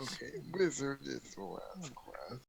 Ok, wizard is the last class.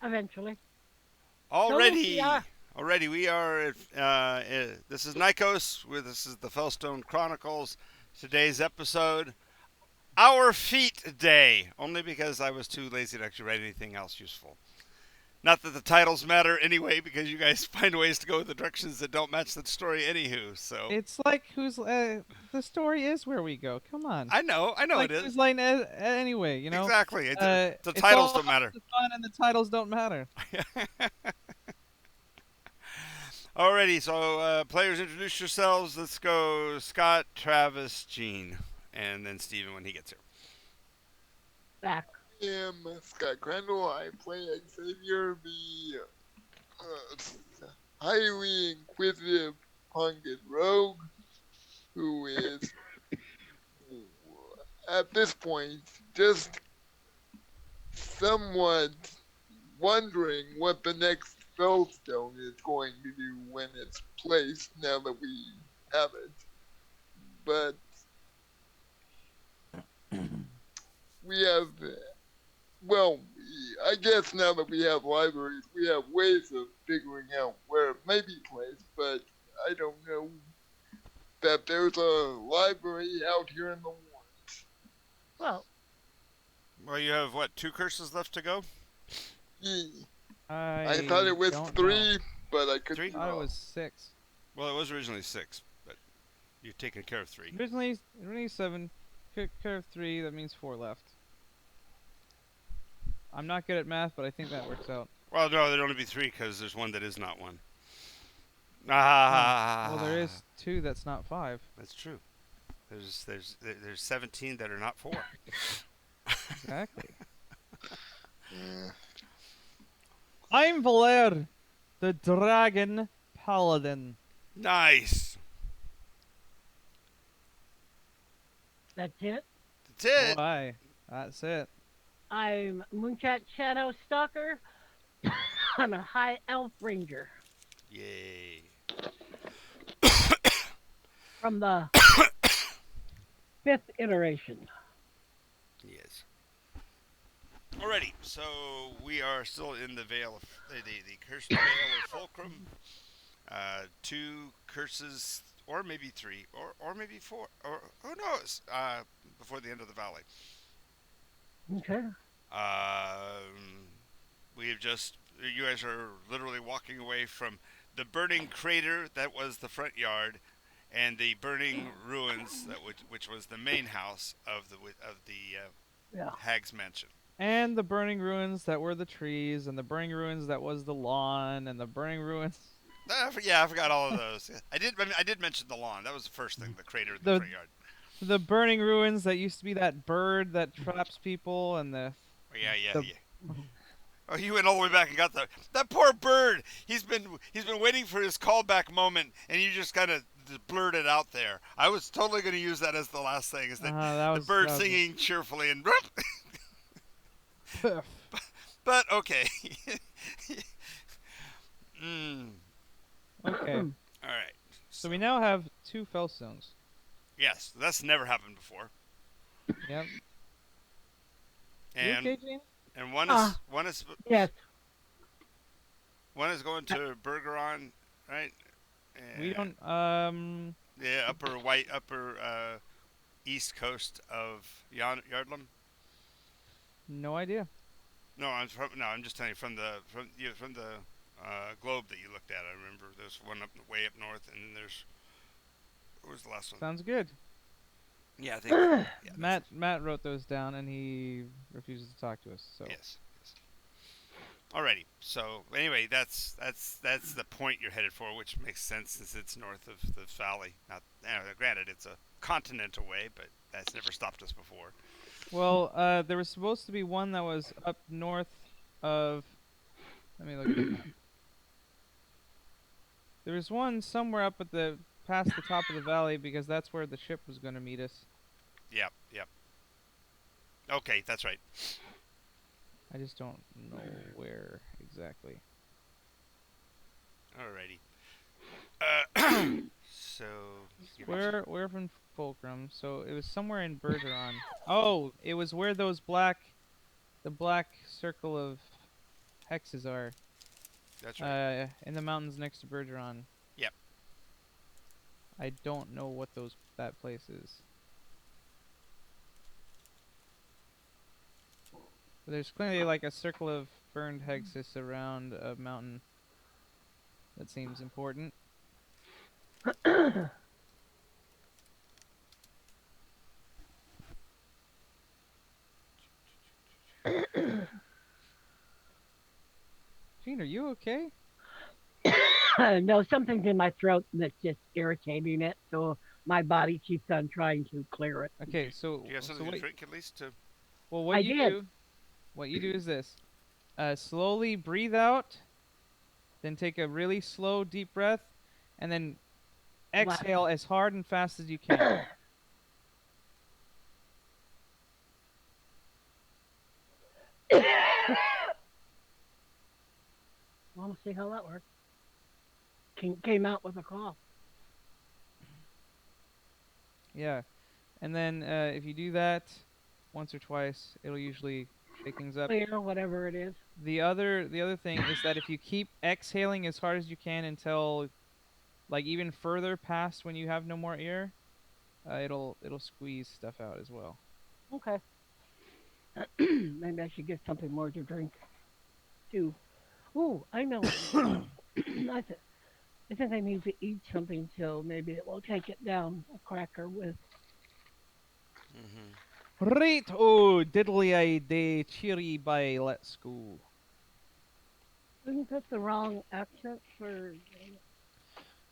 eventually. So Lucia, Already, we are at, this is Nycos, this is the Fellstone Chronicles. Today's episode, Our Feet Day, only because I was too lazy to actually write anything else useful. Not that the titles matter anyway, because you guys find ways to go in the directions that don't match the story anywho, so. It's like the story is where we go. Come on. I know Like it is. who's line anyway, you know? Exactly. The It's titles all don't about matter. the fun and the titles don't matter. Alrighty, so players introduce yourselves. Let's go Scott, Travis, Gene, and then Steven when he gets here. back. I am Scott Crandall. I play Xavier, the highly inquisitive pungent rogue who is, at this point, just somewhat wondering what the next Fellstone is going to do when it's placed now that we have it. But we have, well, I guess now that we have libraries, we have ways of figuring out where it may be placed, but I don't know that there's a library out here in the woods. Well, Well, you have what, 2 curses left to go? I thought it was don't 3, know. but I could Three? be I thought it wrong. was 6. Well, it was originally 6, but you've taken care of 3. Originally 7. Care of 3. That means 4 left. I'm not good at math, but I think that works out. Well, no, there'd only be 3 because there's one that is not 1. Well, there is 2 that's not 5. That's true. There's 17 that are not 4. Exactly. Yeah. I'm Valer, the Dragon Paladin. Nice. that's it. That's it. Why? That's it. I'm Mooncat Shadow Stalker. I'm a high elf ranger Yay. from the 5th iteration. Yes. Alrighty, so we are still in the veil of the cursed veil of Fulcrum. 2 curses, or maybe 3, or maybe 4, or who knows? Before the end of the valley. Okay. We have just, you guys are literally walking away from the burning crater that was the front yard, and the burning ruins which was the main house of the Yeah. hag's mansion. And the burning ruins that were the trees, and the burning ruins that was the lawn, and the burning ruins. I forgot all of those. I did mention the lawn. That was the first thing, the crater in the The front yard. the burning ruins that used to be that bird that traps people, and Oh, yeah. the Oh, you went all the way back and got that poor bird. He's been waiting for his callback moment, and you just kind of blurted out there. I was totally going to use that as the last thing, is that the bird that was singing cheerfully and. Poof. But okay. mm. Okay. All right. So we now have 2 Fellstones. Yes, that's never happened before. Yep. You And okay, Gene? and Yes. one is going to Bergeron, right? And We don't. the upper east coast of Yardlam. No idea. No, I'm just telling you from the globe that you looked at. I remember there's one way up north, and then there's, what was the last one? Sounds good. Yeah, I think. Yeah, Matt wrote those down, and he refuses to talk to us. So Yes. Alrighty. So anyway, that's the point you're headed for, which makes sense since it's north of the valley. Not, granted, it's a continent away, but that's never stopped us before. well, there was supposed to be one that was up north of. Let me look at it. There was one somewhere up at the past the top of the valley because that's where the ship was going to meet us. Yep. Okay, that's right. I just don't know where exactly. Alrighty. So. We're from Fulcrum, so it was somewhere in Bergeron. Oh, it was where the black circle of hexes are. That's right. In the mountains next to Bergeron. Yep. I don't know what that place is. But there's clearly like a circle of burned hexes around a mountain that seems important. Gene, are you okay? No, something's in my throat that's just irritating it, so my body keeps on trying to clear it. Okay, Do you have something to drink at least? To well, I did. what you do is this: slowly breathe out, then take a really slow, deep breath, and then exhale as hard and fast as you can. Well, we'll see how that works. Came out with a cough. Yeah, and then if you do that once or twice, it'll usually shake things up. Clear, whatever it is. The other thing is that if you keep exhaling as hard as you can until like even further past when you have no more air, it'll squeeze stuff out as well. Okay. Maybe I should get something more to drink, too. Ooh, I know. I think I need to eat something so maybe it will take it down. A cracker with. Right, oh diddly I day, cheery bye, let's go. Isn't that the wrong accent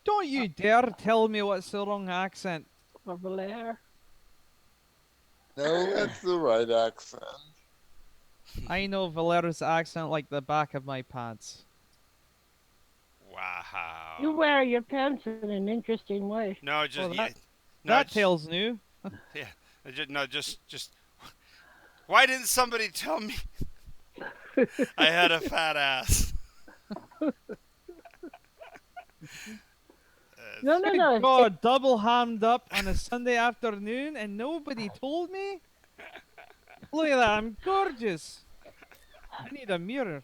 Don't you dare tell me what's the wrong accent. for Valère? No, that's the right accent. I know Valera's accent like the back of my pants. wow. You wear your pants in an interesting way. No, just Well, yeah, that just- tale's new. Yeah, just. Why didn't somebody tell me I had a fat ass? No, no, no. God, double hammed up on a Sunday afternoon and nobody told me? Look at that, I'm gorgeous. I need a mirror.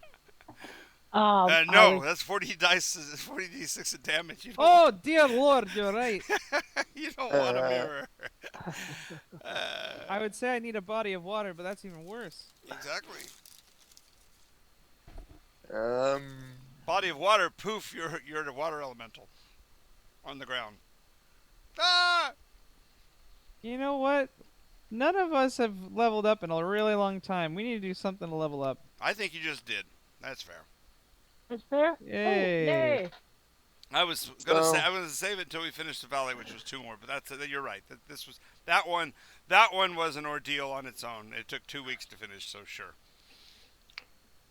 No, that's 40 dice, 40 d6 of damage. You don't, Oh, dear Lord, you're right. you don't want a mirror. I would say I need a body of water, but that's even worse. Exactly. Um, Body of water, poof, you're the water elemental on the ground. Ah! You know what? None of us have leveled up in a really long time. We need to do something to level up. I think you just did. That's fair. That's fair. Yay. Oh, yay. I was gonna save it until we finished the valley, which was 2 more. But you're right. That one was an ordeal on its own. It took 2 weeks to finish, so sure.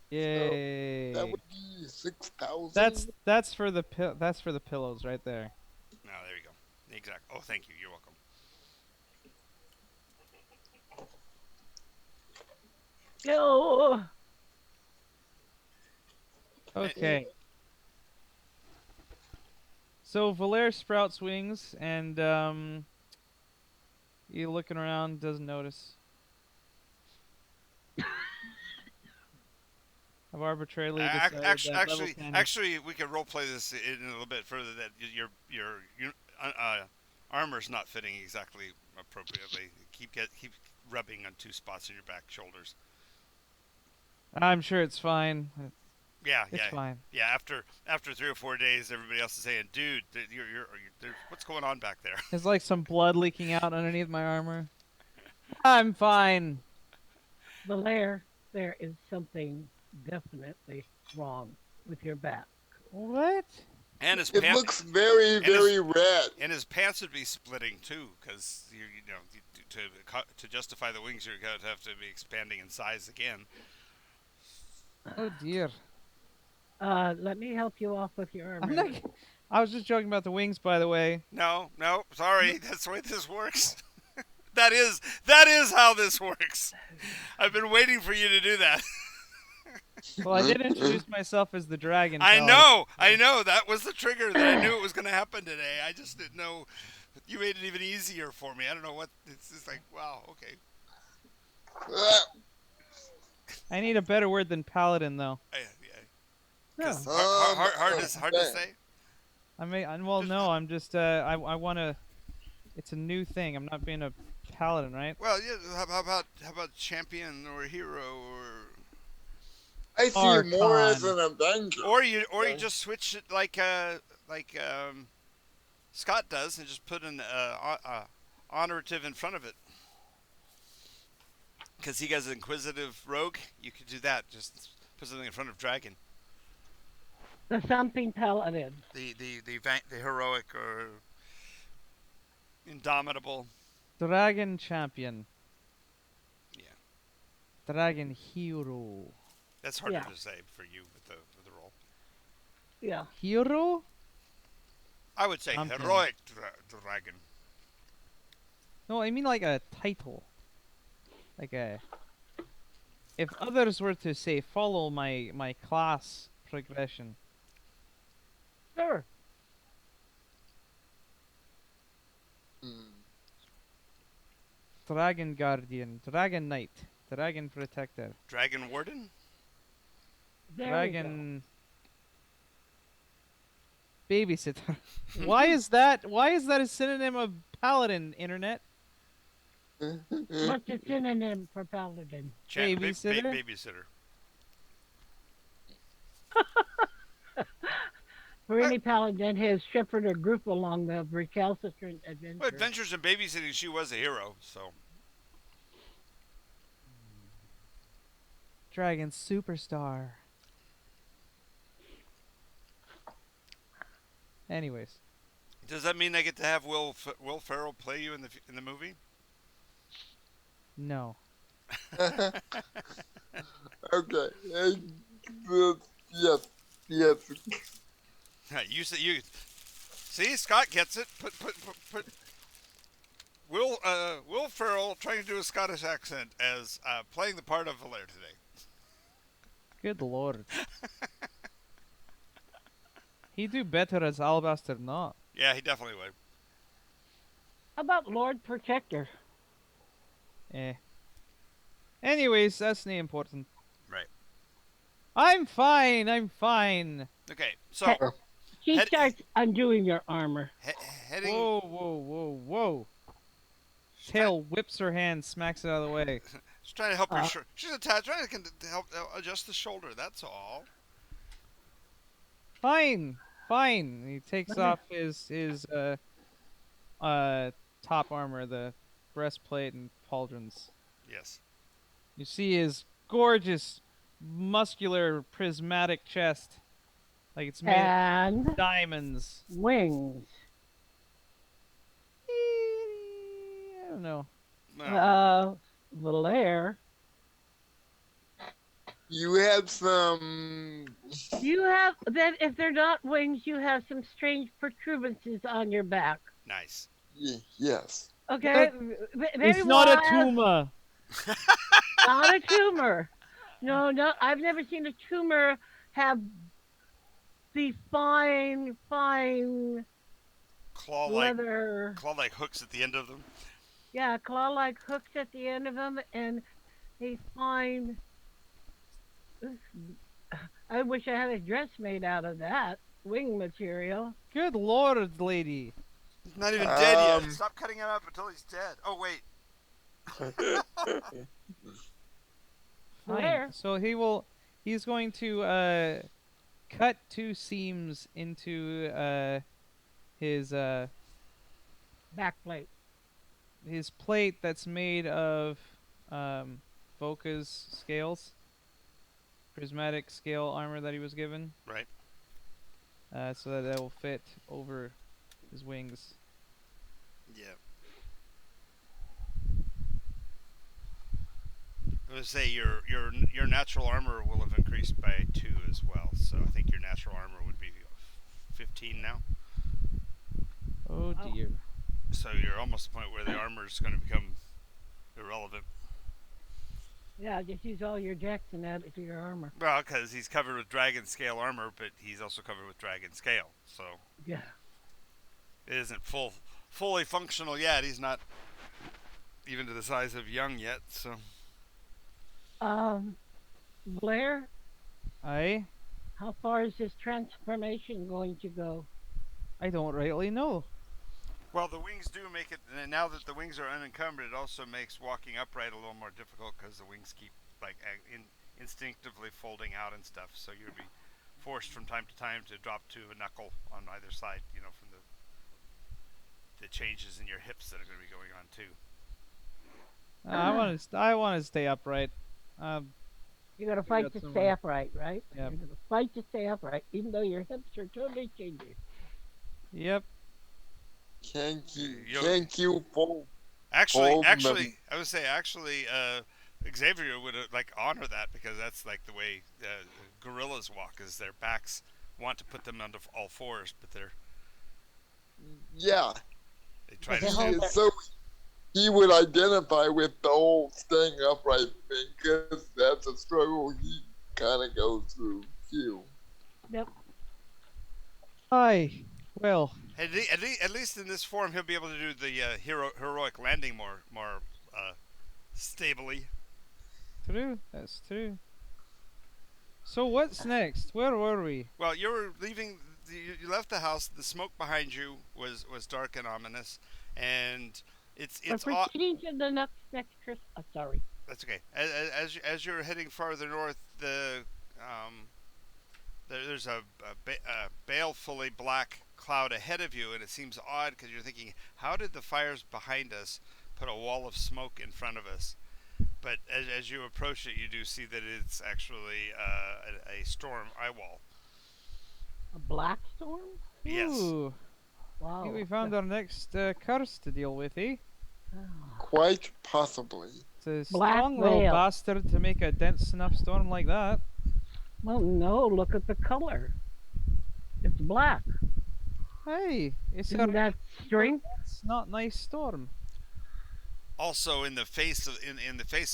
Yay. that would be 6,000. That's for the pillows right there. No, there you go. Exactly. Oh, thank you. You're welcome. Yo. Okay. So Valère sprouts wings and he looking around, doesn't notice. I've arbitrarily decided that level 10 actually, we could role play this in a little bit further. That your armor's not fitting exactly appropriately. Keep rubbing on 2 spots in your back shoulders. I'm sure it's fine. Yeah, It's fine. Yeah, after 3 or 4 days, everybody else is saying, "Dude, what's going on back there?" There's like some blood leaking out underneath my armor. I'm fine. Valère, there is something definitely wrong with your back. What? And his It pants, looks very, very red. and his pants would be splitting too, because to justify the wings, you're going to have to be expanding in size again. Oh dear. Let me help you off with your armor. I was just joking about the wings, by the way. No, sorry, that's the way this works. That is how this works. I've been waiting for you to do that. Well, I did introduce myself as the dragon. I know. That was the trigger that I knew it was going to happen today. I just didn't know. You made it even easier for me. I don't know what. It's just like, wow, okay. I need a better word than paladin, though. Yeah. No. Because hard to that- say. I may. Well, Just- no. I'm just. I want to. It's a new thing. I'm not being a paladin, right? Well, yeah. How about champion or hero I see you more as Archon. an Avenger. or you Yeah. just switch it like Scott does and just put an honorative in front of it. Because he has an inquisitive rogue, you could do that. Just put something in front of dragon. The something paladin. The heroic or indomitable. Dragon champion. Yeah, Dragon hero. that's harder Yeah. to say for you with the role. Yeah. Hero? I would say Champion. heroic dragon. No, I mean like a title. Like a. If others were to say follow my class progression, Sure. Mm. Dragon Guardian, Dragon Knight, Dragon Protector, Dragon warden. There Dragon Babysitter. Why is that? Why is that a synonym of paladin? Internet. we go. What's a synonym for paladin? Babysitter? Babysitter. For any paladin has shepherd or group along the recalcitrant adventure. Well, Adventures in Babysitting, she was a hero, so. Dragon Superstar. Anyways, Does that mean I get to have Will Ferrell play you in the movie? no. Okay. Yes. Yes. You see, Scott gets it. Put Will Ferrell trying to do a Scottish accent as playing the part of Valer today. Good lord. He'd do better as Alabaster not. Yeah, he definitely would. How about Lord Protector? Eh. Anyways, that's not important. Right. I'm fine. I'm fine. Okay, so He- She Head- starts undoing your armor. heading. Whoa, whoa, whoa, whoa. Tail whips her hand, smacks it out of the way. She's trying to help her. Uh, She's attached, trying to help adjust the shoulder. That's all. Fine, fine. He takes Okay. off his top armor, the breastplate and pauldrons. Yes. You see his gorgeous, muscular, prismatic chest, like it's made And of diamonds. wings. I don't know. Well, Valer. You have some. You have then if they're not wings, you have some strange protuberances on your back. nice. Yes. Okay, very It's not a wild. tumor. Not a tumor. No, I've never seen a tumor have the fine Claw-like leather. hooks at the end of them. Yeah, claw-like hooks at the end of them, and a fine. I wish I had a dress made out of that wing material. Good lord, lady. He's not even dead yet. Um, Stop cutting him up until he's dead. Oh wait. Fine. There. So he's going to cut two seams into his Backplate. his plate that's made of Voka's scales, prismatic scale armor that he was given, Right. so that will fit over his wings. Yeah. I would say your natural armor will have increased by 2 as well. So I think your natural armor would be 15 now. Oh Oh. dear. So you're almost at the point where the armor is going to become irrelevant. Yeah, just use all your decks and add it to your armor. Well, because he's covered with dragon scale armor, but he's also covered with dragon scale. So Yeah. it isn't fully functional yet. He's not even to the size of young yet. So Blair, Aye. How far is this transformation going to go? I don't rightly know. Well, the wings do make it. And now that the wings are unencumbered, it also makes walking upright a little more difficult because the wings keep like instinctively folding out and stuff. So you'll be forced from time to time to drop to a knuckle on either side. You know, from the changes in your hips that are going to be going on too. I want to stay upright. Um, You're gonna figure fight out to some stay way. upright, right? Yep. You're gonna fight to stay upright, even though your hips are totally changing. Yep. You Thank you actually, for actually, I would say actually, Xavier would like honor that because that's like the way gorillas walk. Is their backs want to put them onto all fours, but yeah. they try But to they He stay. hold is their so he would identify with the whole staying upright thing because that's a struggle he kind of goes through too. yep. Aye. Well, At least in this form, he'll be able to do the heroic landing more uh, stably. true. That's true. So what's next? Where were we? Well, you were leaving. You left the house. The smoke behind you was dark and ominous, and We're it's proceeding to the next Chris. Sorry. that's okay. As you're heading farther north, there's a balefully black cloud ahead of you, and it seems odd because you're thinking, how did the fires behind us put a wall of smoke in front of us? But as you approach it, you do see that it's actually a storm eye wall. A black storm? Yes. Ooh. I think we Wow. found our next curse to deal with, eh? Quite possibly. It's a Black strong little veil. bastard to make a dense enough storm like that. Well, no, look at the color. It's black. Hey, it's Isn't a that strange? dense, not nice storm. Also, in the face of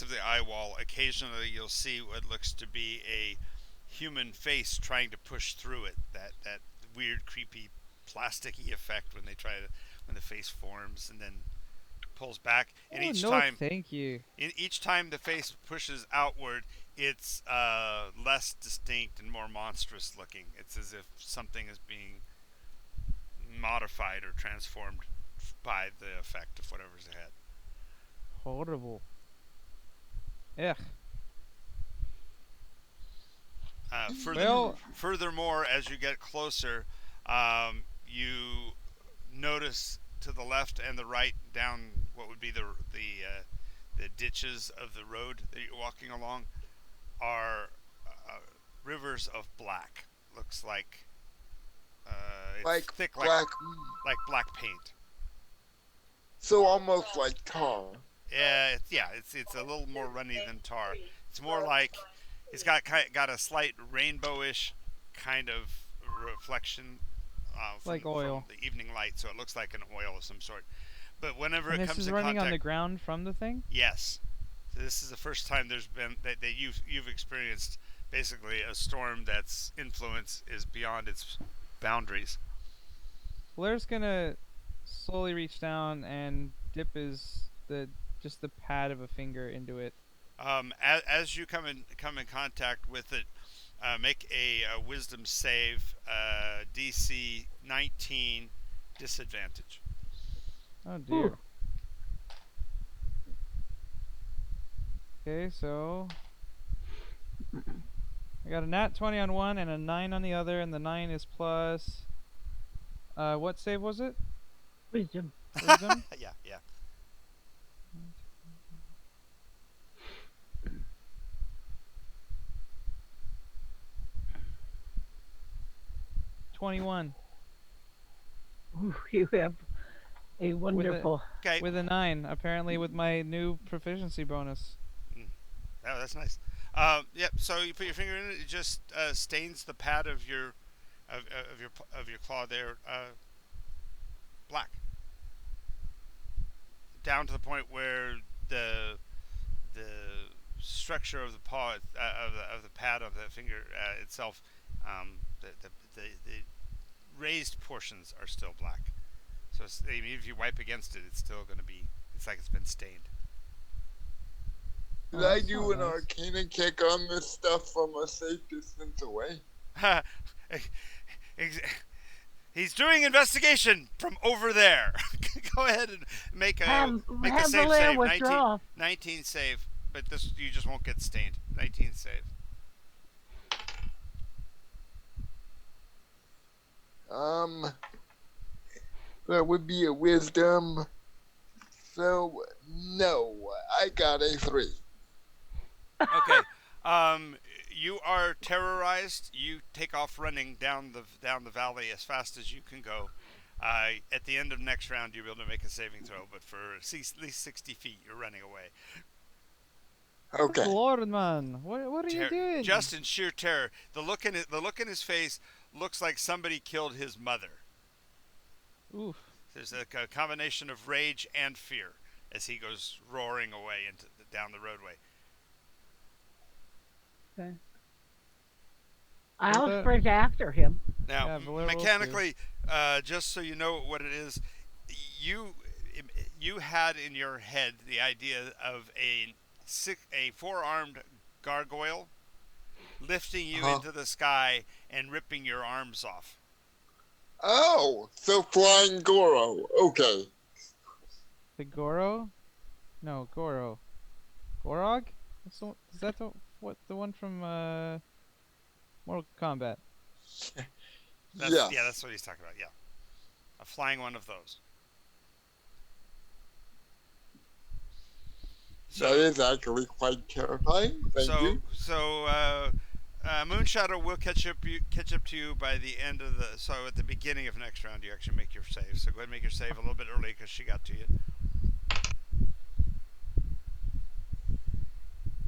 the eye wall, occasionally you'll see what looks to be a human face trying to push through it. That weird, creepy, plasticky effect when when the face forms and then pulls back. And Oh no, thank you. each time the face pushes outward, it's less distinct and more monstrous looking. It's as if something is being modified or transformed by the effect of whatever's ahead. Horrible. Ugh. Well, Furthermore, as you get closer, you notice to the left and the right, down what would be the ditches of the road that you're walking along, are uh, rivers of black. Looks like it's Like thick, black, like black paint. so almost like tar. It's a little more runny than tar. It's more like it's got a slight rainbowish kind of reflection like from oil. the evening light, so it looks like an oil of some sort. But whenever And it this comes is in running on the contact, ground from the thing? yes, so this is the first time there's been that you've experienced basically a storm that's influence is beyond its boundaries. Blair's gonna slowly reach down and dip his the just the pad of a finger into it. As you come in contact with it, make a wisdom save, DC 19, disadvantage. Oh dear. Okay, so I got a nat 20 on one and a 9 on the other, and the 9 is plus. What save was it? Wisdom. Wisdom? Yeah. 21 Ooh, you have a wonderful. Okay. with a 9, apparently with my new proficiency bonus. Oh, that's nice. Yep. So you put your finger in it. It just stains the pad of your claw there black, down to the point where the structure of the paw of the pad of the finger itself, the raised portions are still black. So even if you wipe against it, it's still going to be. It's like it's been stained. Did I do an arcana check on this stuff from a safe distance away? Ex- He's doing investigation from over there. Go ahead and make a have save Valere save. 19, withdraw. 19 save, but this you just won't get stained. 19 save. Um, that would be a wisdom. So no, I got a 3. Okay. Um, you are terrorized. You take off running down the valley as fast as you can go. At the end of next round, you'll be able to make a saving throw, but for at least 60 feet, you're running away. Good Okay. Lord, man. What are you doing? Just in sheer terror. The look in his face looks like somebody killed his mother. Oof. There's a combination of rage and fear as he goes roaring away down the roadway. Okay. What I'll the- sprint after him. Now, Yeah, Valera will too. mechanically, just so you know what it is, you you had in your head the idea of a four-armed gargoyle lifting you Uh-huh. into the sky and ripping your arms off. Oh, so flying Goro. Okay. The Goro? No, Goro. Gorog? Is that the one from Mortal Kombat? Yes. Yeah, that's what he's talking about. Yeah, a flying one of those. That is actually quite terrifying. Thank you. Moonshadow will catch up to you by the end of the. So at the beginning of next round, you actually make your save. So go ahead and make your save a little bit early because she got to you.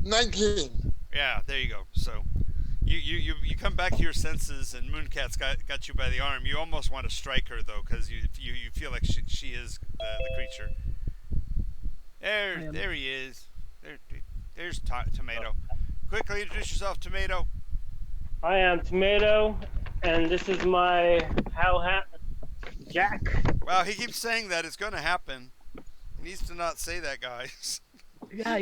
19. Yeah, there you go. So you come back to your senses, and Mooncat's got you by the arm. You almost want to strike her though, because you feel like she is the creature. There he is. There's Tomato. Quickly introduce yourself, Tomato. I am Tomato, and this is my Jack. Wow, he keeps saying that it's going to happen. He needs to not say that, guys. Yeah,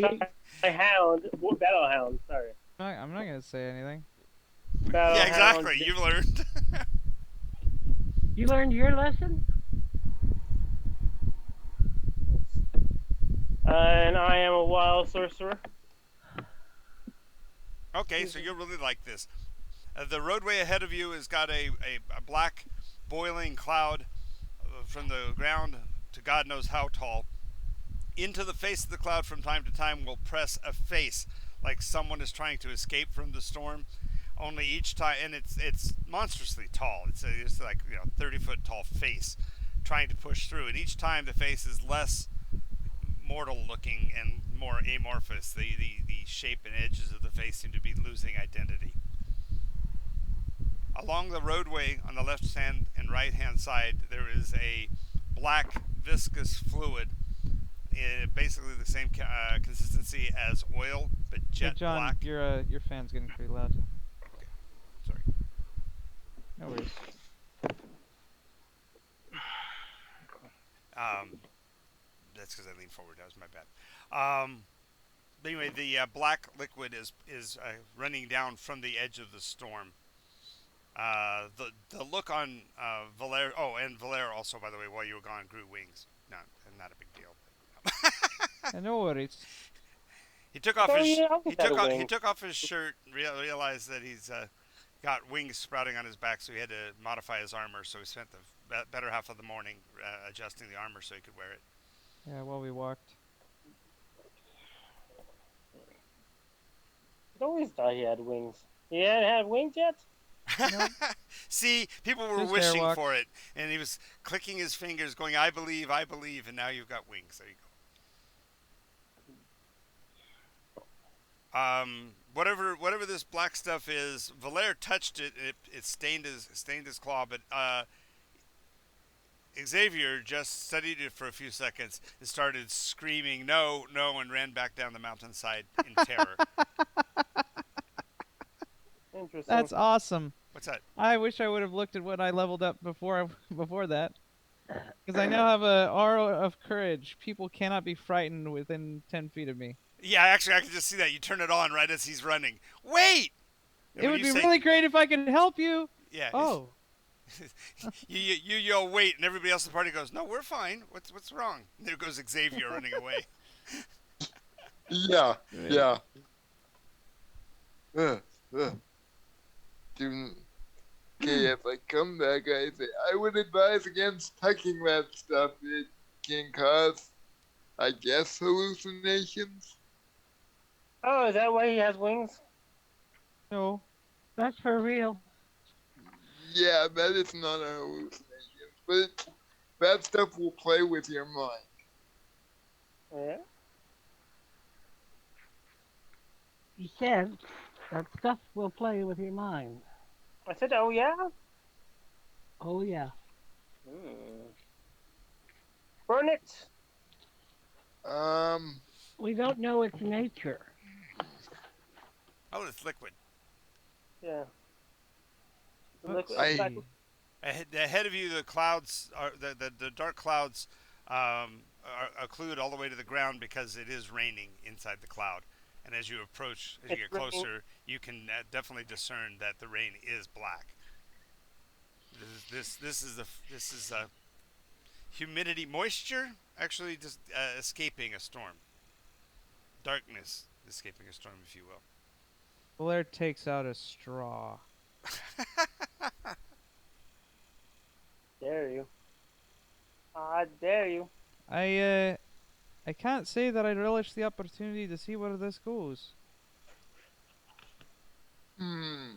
My hound, Battle Hound, sorry. I'm not gonna say anything. Battle Yeah, Hound. exactly. You've learned. you learned your lesson. And I am a wild sorcerer. Okay, so you'll really like this. The roadway ahead of you has got a black, boiling cloud from the ground to God knows how tall. Into the face of the cloud from time to time will press a face, like someone is trying to escape from the storm. Only each time, and it's monstrously tall. It's like 30-foot tall face trying to push through, and each time the face is less mortal looking and more amorphous. The shape and edges of the face seem to be losing identity. Along the roadway on the left hand and right hand side, there is a black viscous fluid, basically the same consistency as oil, but jet Hey John, black. your fan's getting pretty loud. Okay, sorry. No worries. That's because I leaned forward. That was my bad. But anyway, the black liquid is running down from the edge of the storm. The look on Valere. Oh, and Valere also, by the way, while you were gone, grew wings. Not a big deal. No worries. He took off Oh, his yeah, I always had a he wing. took off his shirt. Realized that he's got wings sprouting on his back, so he had to modify his armor. So he spent the better half of the morning adjusting the armor so he could wear it. Yeah, while we walked. I always thought he had wings. He hadn't had wings yet? See, people were Just wishing airwalks. for it, and he was clicking his fingers, going, I believe," and now you've got wings. There you go. Whatever this black stuff is, Valere touched it, and it stained his claw, but Xavier just studied it for a few seconds and started screaming, "No, no," and ran back down the mountainside in terror. Interesting. That's awesome. What's that? I wish I would have looked at what I leveled up before that. Because I now have a aura of courage. People cannot be frightened within 10 feet of me. Yeah, actually, I can just see that. You turn it on right as he's running. Wait! And It when would you be say, really great if I could help you. yeah, Oh, you yell wait, and everybody else in the party goes, no, we're fine. What's wrong? And there goes Xavier running away. Yeah, great. yeah. Uh, uh. Do, okay, if I come back, I would advise against touching that stuff. It can cause, I guess, hallucinations. Oh, is that why he has wings? No. That's for real. Yeah, that is not a hallucination, but that stuff will play with your mind. Yeah. He said that stuff will play with your mind. I said, oh yeah. Oh, yeah. Hmm. Burn it. Um, We don't know its nature. Oh, it's liquid. Yeah. The Let's liquid. It's like see. Ahead of you, the clouds are the dark clouds are occlude all the way to the ground because it is raining inside the cloud. And as you approach, as you it's get raining. closer, you can definitely discern that the rain is black. This is humidity, moisture, actually just escaping a storm. Darkness escaping a storm, if you will. Blair takes out a straw. Dare you? I dare you. I can't say that I'd relish the opportunity to see where this goes. hmm.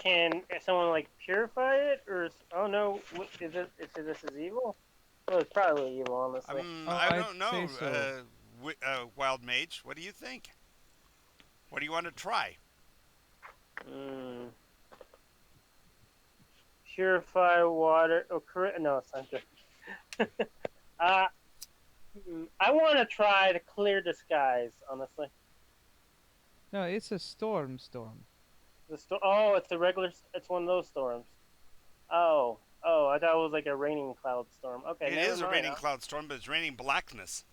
Can someone like purify it, or oh no, what, is it? Is this is evil? Well, it's probably evil, honestly. Oh, I I'd don't know, say so. Wild Mage. What do you think? What do you want to try? Hmm. Purify water. Oh, no, it's not good. uh, I want to try to clear the skies, honestly. No, it's a storm. Oh, it's a regular. It's one of those storms. Oh, I thought it was like a raining cloud storm. Okay, It never is a mind. raining cloud storm, but it's raining blackness.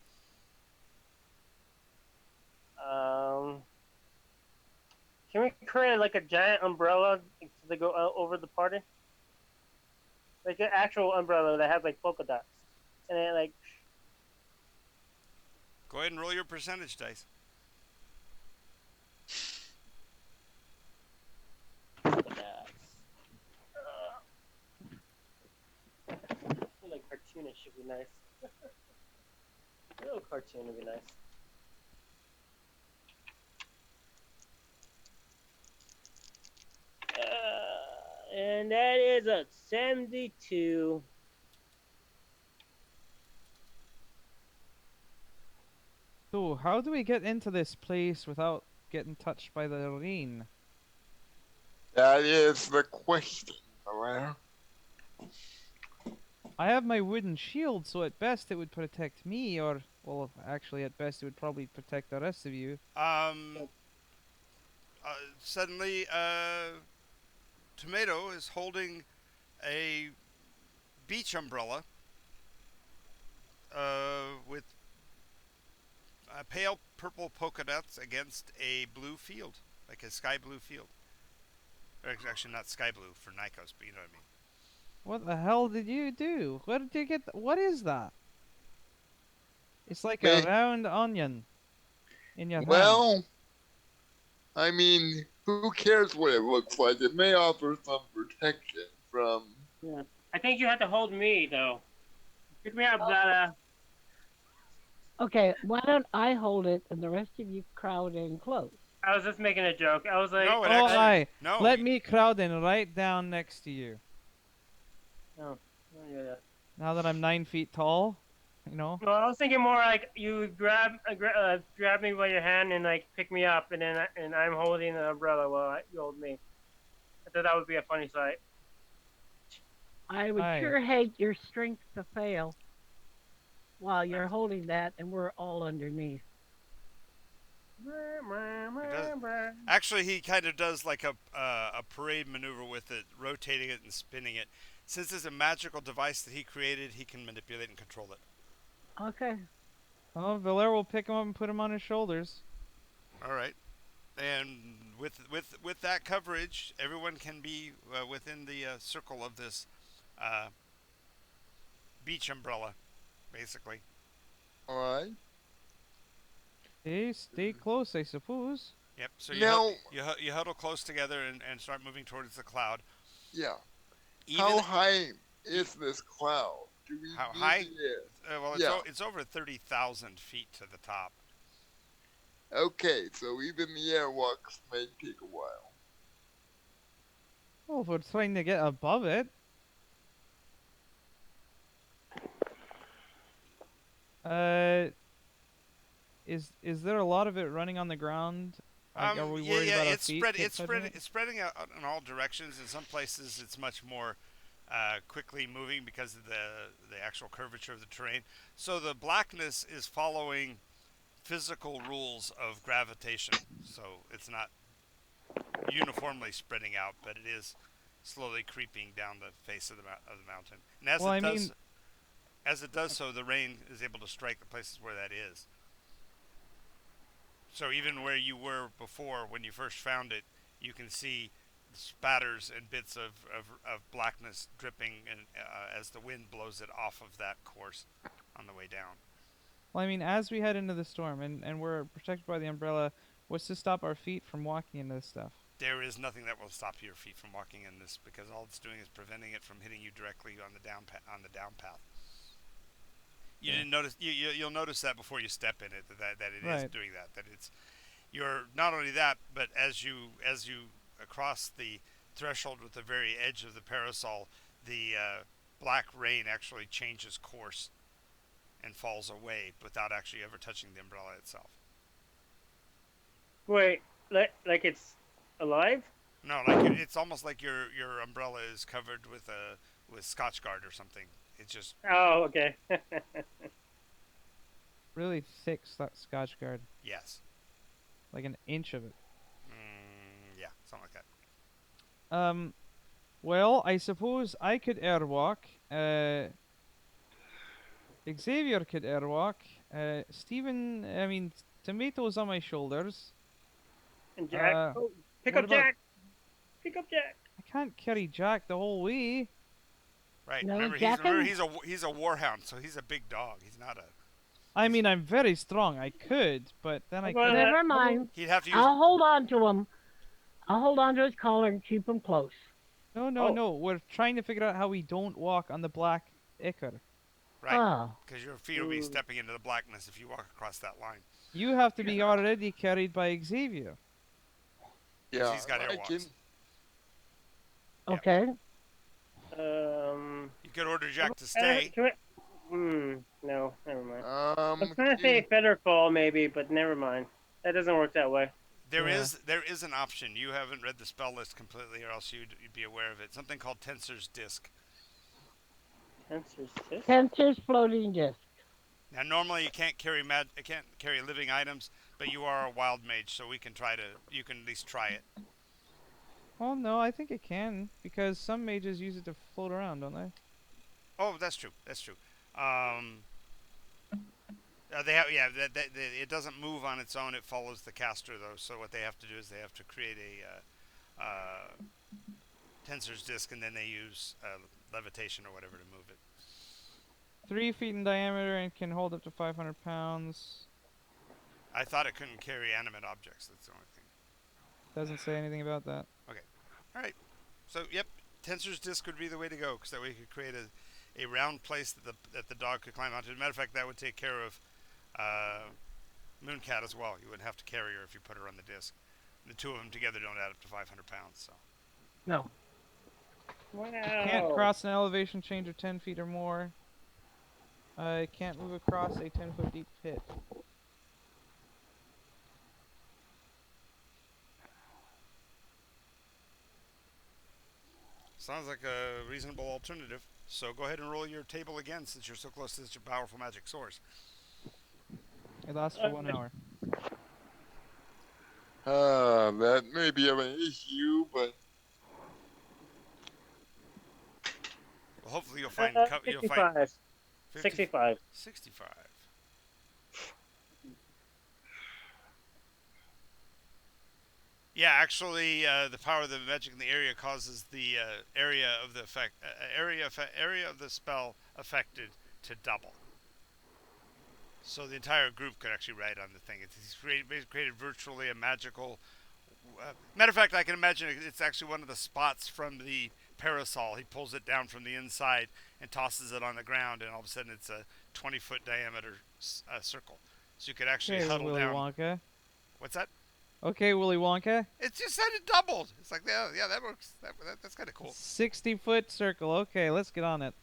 Can we create like a giant umbrella to go over the party? Like an actual umbrella that has like polka dots, and it like Go ahead and roll your percentage dice. polka dots. I feel like cartoonish should be nice. A little cartoon would be nice. And that is a 72. So, how do we get into this place without getting touched by the rain? That is the question, Blair. I have my wooden shield, so at best it would protect me, or, well, actually, at best it would probably protect the rest of you. Suddenly, Tomato is holding a beach umbrella with pale purple polka dots against a blue field, like a sky blue field. Or actually, not sky blue for Nycos, but you know what I mean. What the hell did you do? Where did you get what is that? It's like a Me? round onion in your hand. Well, I mean, who cares what it looks like? It may offer some protection from. Yeah. I think you have to hold me though. Pick me up, Zara. Okay, why don't I hold it and the rest of you crowd in close? I was just making a joke. I was like, No, it Oh, actually aye. no. Let me crowd in right down next to you. oh, yeah. Now that I'm 9 feet tall, you know. Well, I was thinking more like you grab me by your hand and like pick me up, and then and I'm holding the umbrella while you hold me. I thought that would be a funny sight. I would Aye. sure hate your strength to fail while you're holding that and we're all underneath. Actually, he kind of does like a parade maneuver with it, rotating it and spinning it. Since it's a magical device that he created, he can manipulate and control it. Okay. Oh, Valère will pick him up and put him on his shoulders. All right. And with that coverage, everyone can be within the circle of this uh, beach umbrella, basically. All right. Hey, stay close, I suppose. Yep. So Now, you huddle close together and start moving towards the cloud. yeah. Even How high e- is this cloud? Do we how need high? to? Well, Yeah. it's over 30,000 feet to the top. Okay, so even the airwalks may take a while. Well, if we're trying to get above it, uh, is there a lot of it running on the ground? Like, are we Yeah, worried yeah. about our feet touching it? It's spreading out in all directions. In some places, it's much more quickly moving because of the actual curvature of the terrain. So the blackness is following physical rules of gravitation. So it's not uniformly spreading out, but it is slowly creeping down the face of of the mountain. And Well, I mean, as it does so, the rain is able to strike the places where that is. So even where you were before, when you first found it, you can see spatters and bits of blackness dripping and, as the wind blows it off of that course on the way down. well, I mean, as we head into the storm and we're protected by the umbrella, what's to stop our feet from walking into this stuff? There is nothing that will stop your feet from walking in this because all it's doing is preventing it from hitting you directly on the down path. You Yeah. didn't notice. You'll notice that before you step in it that it is Right. doing that. That it's you're not only that, but as you across the threshold with the very edge of the parasol, the black rain actually changes course and falls away without actually ever touching the umbrella itself. Wait, like it's alive? No, like it's almost like your umbrella is covered with Scotch Guard or something. It's just Oh, okay. Really thick Scotch guard, yes, like an inch of it. yeah, something like that. Well, I suppose I could airwalk. Xavier could airwalk. Stephen, I mean, tomatoes on my shoulders. And Jack. Uh, Oh, pick what up about? Jack. Pick up Jack. I can't carry Jack the whole way. Right. No, Remember, Jack he's a warhound, so he's a big dog. He's not a. I mean, I'm very strong. I could, but then I Well, couldn't. Never mind. He'd have to use. I'll hold on to him. I'll hold on to his collar and keep him close. No, no, Oh. no. We're trying to figure out how we don't walk on the black ichor. Right. Oh, Because your feet will be Ooh. stepping into the blackness if you walk across that line. You have to be already carried by Xavier. Yeah, He's got I airwalks. can. okay. You could order Jack to Uh, stay. can no, never mind. I was Um, trying to say feather fall maybe, but never mind. That doesn't work that way. There Yeah. is an option. You haven't read the spell list completely, or else you'd be aware of it. Something called Tensor's Disc. Tensor's disc? Tensor's floating disc. Now, normally you can't carry living items, but you are a wild mage, so we can try to. You can at least try it. Oh no, I think it can because some mages use it to float around, don't they? Oh, that's true. That's true. They have, yeah. It doesn't move on its own. It follows the caster, though. So what they have to do is they have to create a tensor's disc, and then they use levitation or whatever to move it. 3 feet in diameter and can hold up to 500 pounds. I thought it couldn't carry animate objects. That's the only thing. Doesn't say anything about that. All right. So, yep, tensor's disc would be the way to go, because that way you could create a round place that the dog could climb onto. As a matter of fact, that would take care of Mooncat as well. You wouldn't have to carry her if you put her on the disc. The two of them together don't add up to 500 pounds. So. No. Wow. Can't cross an elevation change of 10 feet or more. I can't move across a 10-foot deep pit. Sounds like a reasonable alternative. So go ahead and roll your table again, since you're so close to such a powerful magic source. It lasts for 1 hour. That may be of an issue, but Well, hopefully you'll find 65. 50 65. 65. Yeah, actually, the power of the magic in the area causes the area of the spell affected to double. So the entire group could actually ride on the thing. He's created virtually a magical. Matter of fact, I can imagine it's actually one of the spots from the parasol. He pulls it down from the inside and tosses it on the ground, and all of a sudden it's a 20-foot diameter circle. So you could actually Okay, huddle Willy down. Wonka. What's that? Okay, Willy Wonka. It just said it doubled. It's like, yeah, that works. That's kind of cool. 60-foot circle. Okay, let's get on it.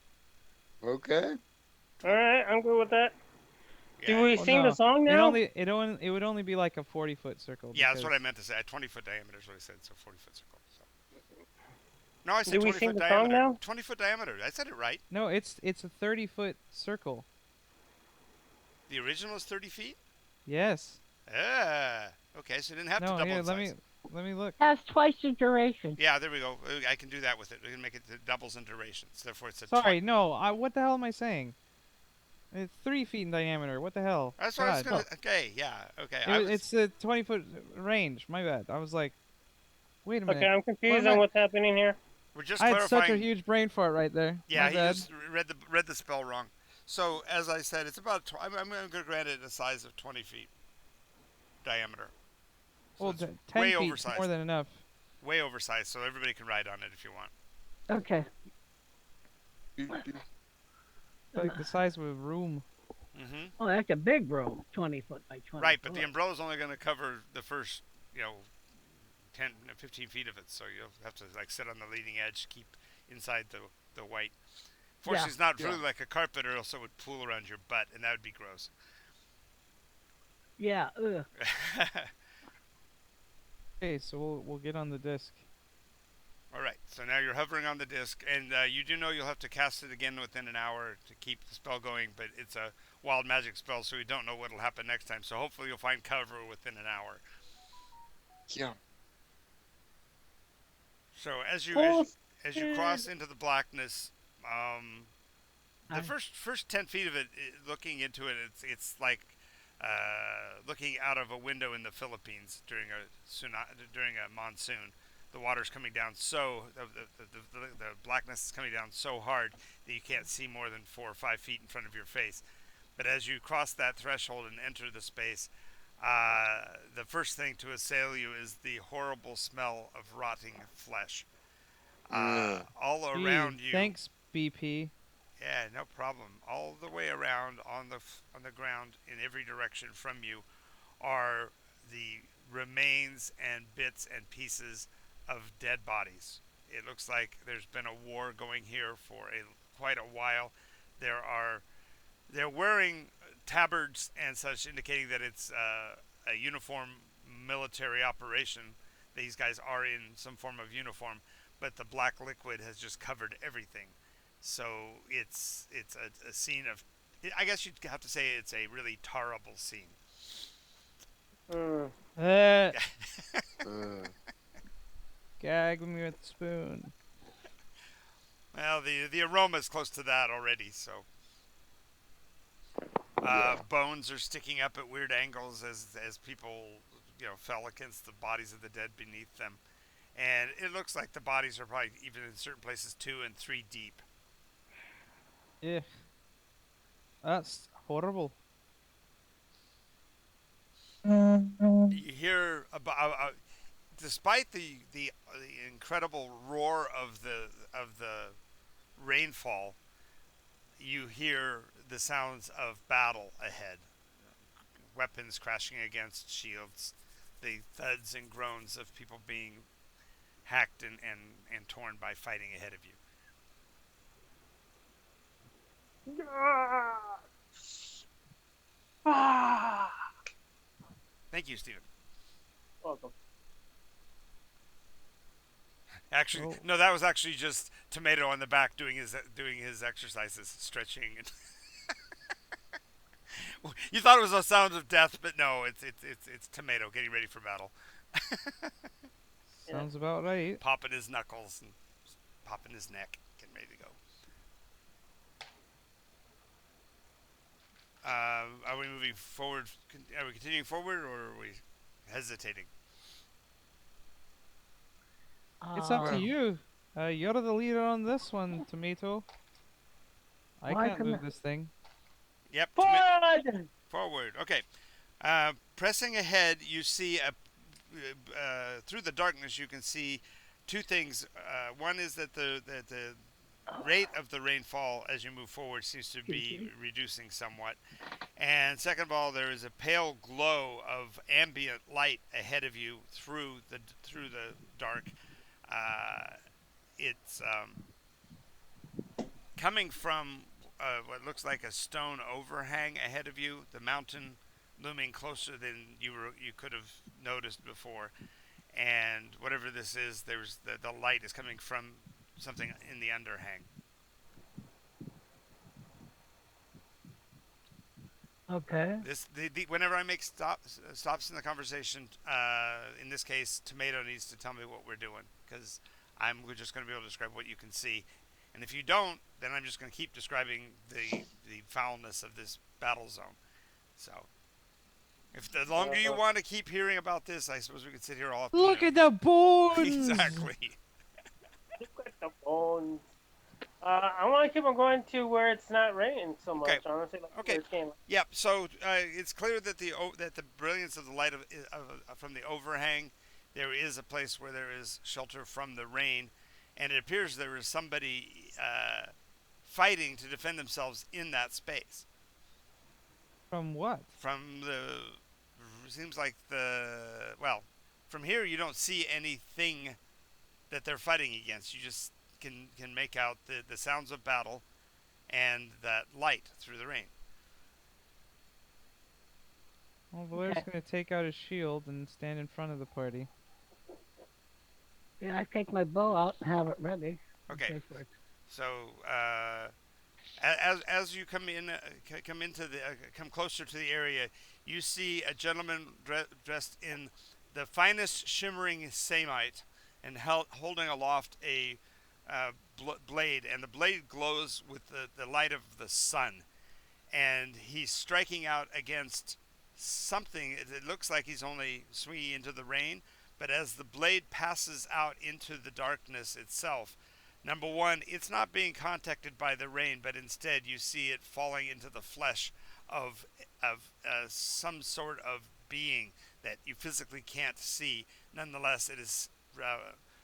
Okay. All right, I'm good with that. Do Yeah, we sing the song now? It would only be like a 40-foot circle. yeah, that's what I because- meant to say. A 20-foot diameter is what I said. So 40-foot circle. So. No, I said Do we 20-foot sing the diameter. song now? 20-foot diameter. I said it right. No, it's a 30-foot circle. The original is 30 feet. Yes. Ah, okay. So you didn't have to No, double here, in let me size. look. Has twice the duration. Yeah, there we go. I can do that with it. We can make it the doubles in durations. Therefore, it's a. Sorry, no. What the hell am I saying? It's 3 feet in diameter. What the hell? That's what I was God. gonna. Okay, yeah, okay. It's a 20-foot range. My bad. I was like, wait a minute. Okay, I'm confused am on I- what's happening here. we're just I had clarifying. such a huge brain fart right there. Yeah, My he bad. just read the spell wrong. So as I said, it's about. I'm going to grant it a size of 20 feet diameter. So Well, it's 10 way feet oversized. more than enough. Way oversized, so everybody can ride on it if you want. Okay. Like the size of a room. Mm-hmm. Oh, that's a big room, 20 foot by 20. Right, but the foot. umbrella's only going to cover the first, 10, 15 feet of it. So you'll have to like sit on the leading edge, keep inside the white. Fortunately, it's not really like a carpet, or else it would pool around your butt, and that would be gross. Yeah. Ugh. Okay, so we'll get on the disc. All right, so now you're hovering on the disc, and you do know you'll have to cast it again within an hour to keep the spell going, but it's a wild magic spell, so we don't know what'll happen next time. So hopefully you'll find cover within an hour. Yeah. So as you Oh, as you cross into the blackness, the Hi. first 10 feet of it, looking into it, it's like looking out of a window in the Philippines during a monsoon. The water's coming down the blackness is coming down so hard that you can't see more than 4 or 5 feet in front of your face. But as you cross that threshold and enter the space, the first thing to assail you is the horrible smell of rotting flesh. All Gee, around you. Thanks, BP. Yeah, no problem. All the way around on the ground in every direction from you are the remains and bits and pieces of dead bodies. It looks like there's been a war going here for quite a while. They're wearing tabards and such, indicating that it's a uniform military operation. These guys are in some form of uniform, but the black liquid has just covered everything. So it's a scene of, I guess you'd have to say it's a really terrible scene. Hmm. Uh, Uh, gag me with the spoon. Well, the aroma is close to that already. So bones are sticking up at weird angles as people fell against the bodies of the dead beneath them, and it looks like the bodies are probably even in certain places 2 and 3 deep. Yeah. That's horrible. You hear about despite the incredible roar of the rainfall, you hear the sounds of battle ahead. Weapons crashing against shields, the thuds and groans of people being hacked and torn by fighting ahead of you. Thank you, Stephen. Welcome. Actually, Oh. no, that was actually just Tomato on the back doing his exercises, stretching. And you thought it was a sound of death, but no, it's Tomato getting ready for battle, Sounds about right. popping his knuckles and popping his neck, getting ready to go. Are we moving forward? Are we continuing forward, or are we hesitating? It's up to Uh, Well, you. You're the leader on this one, Tomato. I why can't can move the, this thing. Yep. Forward! Forward. Okay. Pressing ahead, you see through the darkness. You can see two things. One is that the rate of the rainfall as you move forward seems to be reducing somewhat. And second of all, there is a pale glow of ambient light ahead of you through the dark. Uh, it's coming from what looks like a stone overhang ahead of you. The mountain looming closer than you could have noticed before. And whatever this is, there's the light is coming from something in the underhang. okay. Whenever I make stops in the conversation, in this case, Tomato needs to tell me what we're doing because we're just going to be able to describe what you can see, and if you don't, then I'm just going to keep describing the foulness of this battle zone. So, if the longer you want to keep hearing about this, I suppose we could sit here all Look afternoon. at the bones! Exactly. Look at the bones. I want to keep on going to where it's not raining so Okay. much. Honestly, like Okay. where it's getting. Yep. So it's clear that the brilliance of the light from the overhang, there is a place where there is shelter from the rain, and it appears there is somebody fighting to defend themselves in that space. From what? From the seems like from here you don't see anything that they're fighting against. You just can make out the sounds of battle and that light through the rain. Well, Valaire's Okay. gonna take out his shield and stand in front of the party. Yeah, I take my bow out and have it ready. Okay. In case we're- So as you come closer to the area, you see a gentleman dressed in the finest shimmering samite and holding aloft a blade, and the blade glows with the light of the sun, and he's striking out against something. It looks like he's only swinging into the rain, but as the blade passes out into the darkness itself, number one, it's not being contacted by the rain, but instead you see it falling into the flesh of some sort of being that you physically can't see. Nonetheless, it is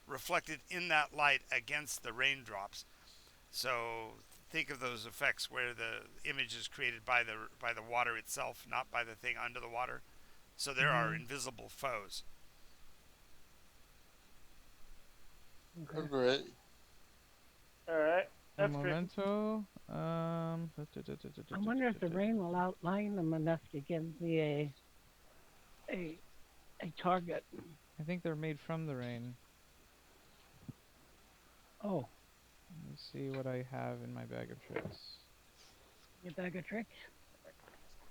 reflected in that light against the raindrops. So think of those effects where the image is created by the water itself, not by the thing under the water. So there are invisible foes. Okay. right. All right, A that's pretty. memento. I wonder if the rain will outline them enough to give me a a target. I think they're made from the rain. Oh, Let me see what I have in my bag of tricks. your bag of tricks.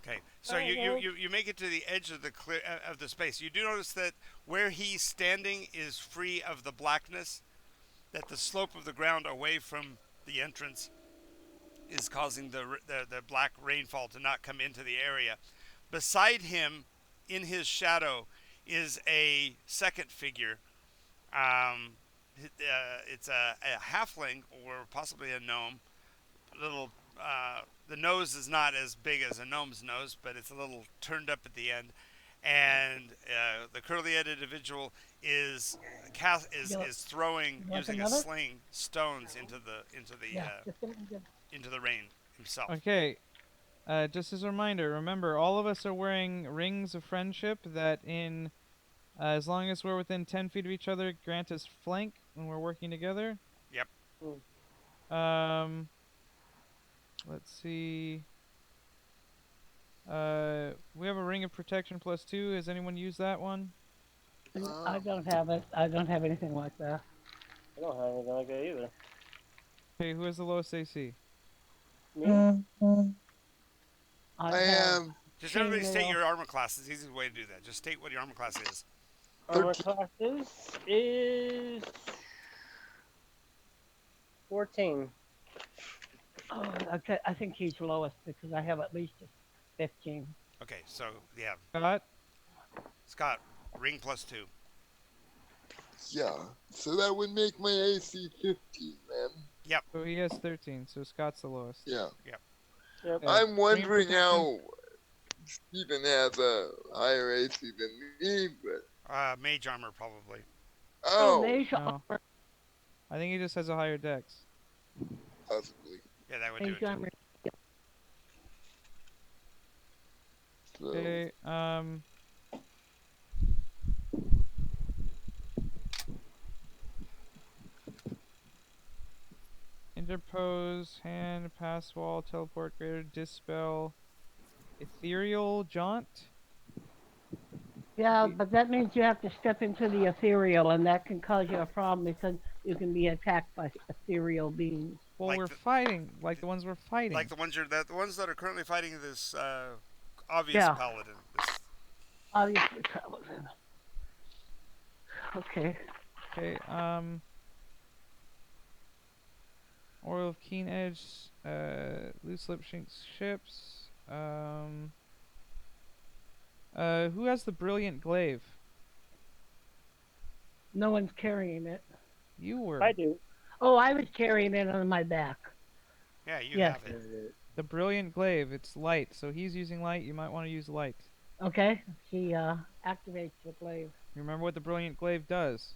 Okay, so you make it to the edge of the space. You do notice that where he's standing is free of the blackness. That the slope of the ground away from the entrance is causing the black rainfall to not come into the area. Beside him, in his shadow, is a second figure. Um, it's a halfling or possibly a gnome. Little the nose is not as big as a gnome's nose, but it's a little turned up at the end. And the curly-headed individual is is throwing You want using a another? sling stones Yeah, just give me the. into the rain himself. Okay. Just as a reminder, remember all of us are wearing rings of friendship that as long as we're within 10 feet of each other, grant us flank when we're working together. Yep. Um, let's see. We have a ring of protection +2. Has anyone used that one? I don't have it. I don't have anything like that. I don't have anything like that either. Okay, who has the lowest AC? Me? I I have. am. Just everybody state Chainmail. your armor class. It's the easiest way to do that. Just state what your armor class is. Armor classes is 14. Oh, okay. I think he's lowest because I have at least a 15. Okay, so yeah, Scott? Scott, ring +2. Yeah. So that would make my AC 15, man. Yep. So he has 13. So Scott's the lowest. Yeah. Yep. Yep. Okay, I'm wondering protection. how Steven has a higher AC than me, but Mage armor probably. Oh, oh, Mage No. armor. I think he just has a higher dex. possibly. Yeah, that would do Mage it too. armor. So Okay. Interpose, hand, pass wall, teleport, greater dispel, ethereal jaunt. Yeah, but that means you have to step into the ethereal, and that can cause you a problem because you can be attacked by ethereal beings. Well, Like we're the- fighting, like the ones we're fighting. Like the ones that are currently fighting this obvious Yeah. paladin. This Obviously, paladin. Okay. Okay. Oil of Keen Edge, loose lip ships. Who has the brilliant glaive? No one's carrying it. You were. I do. Oh, I was carrying it on my back. yeah, you Yes. have it. The brilliant glaive. It's light, so he's using light. You might want to use light. Okay. She activates the glaive. Remember what the brilliant glaive does?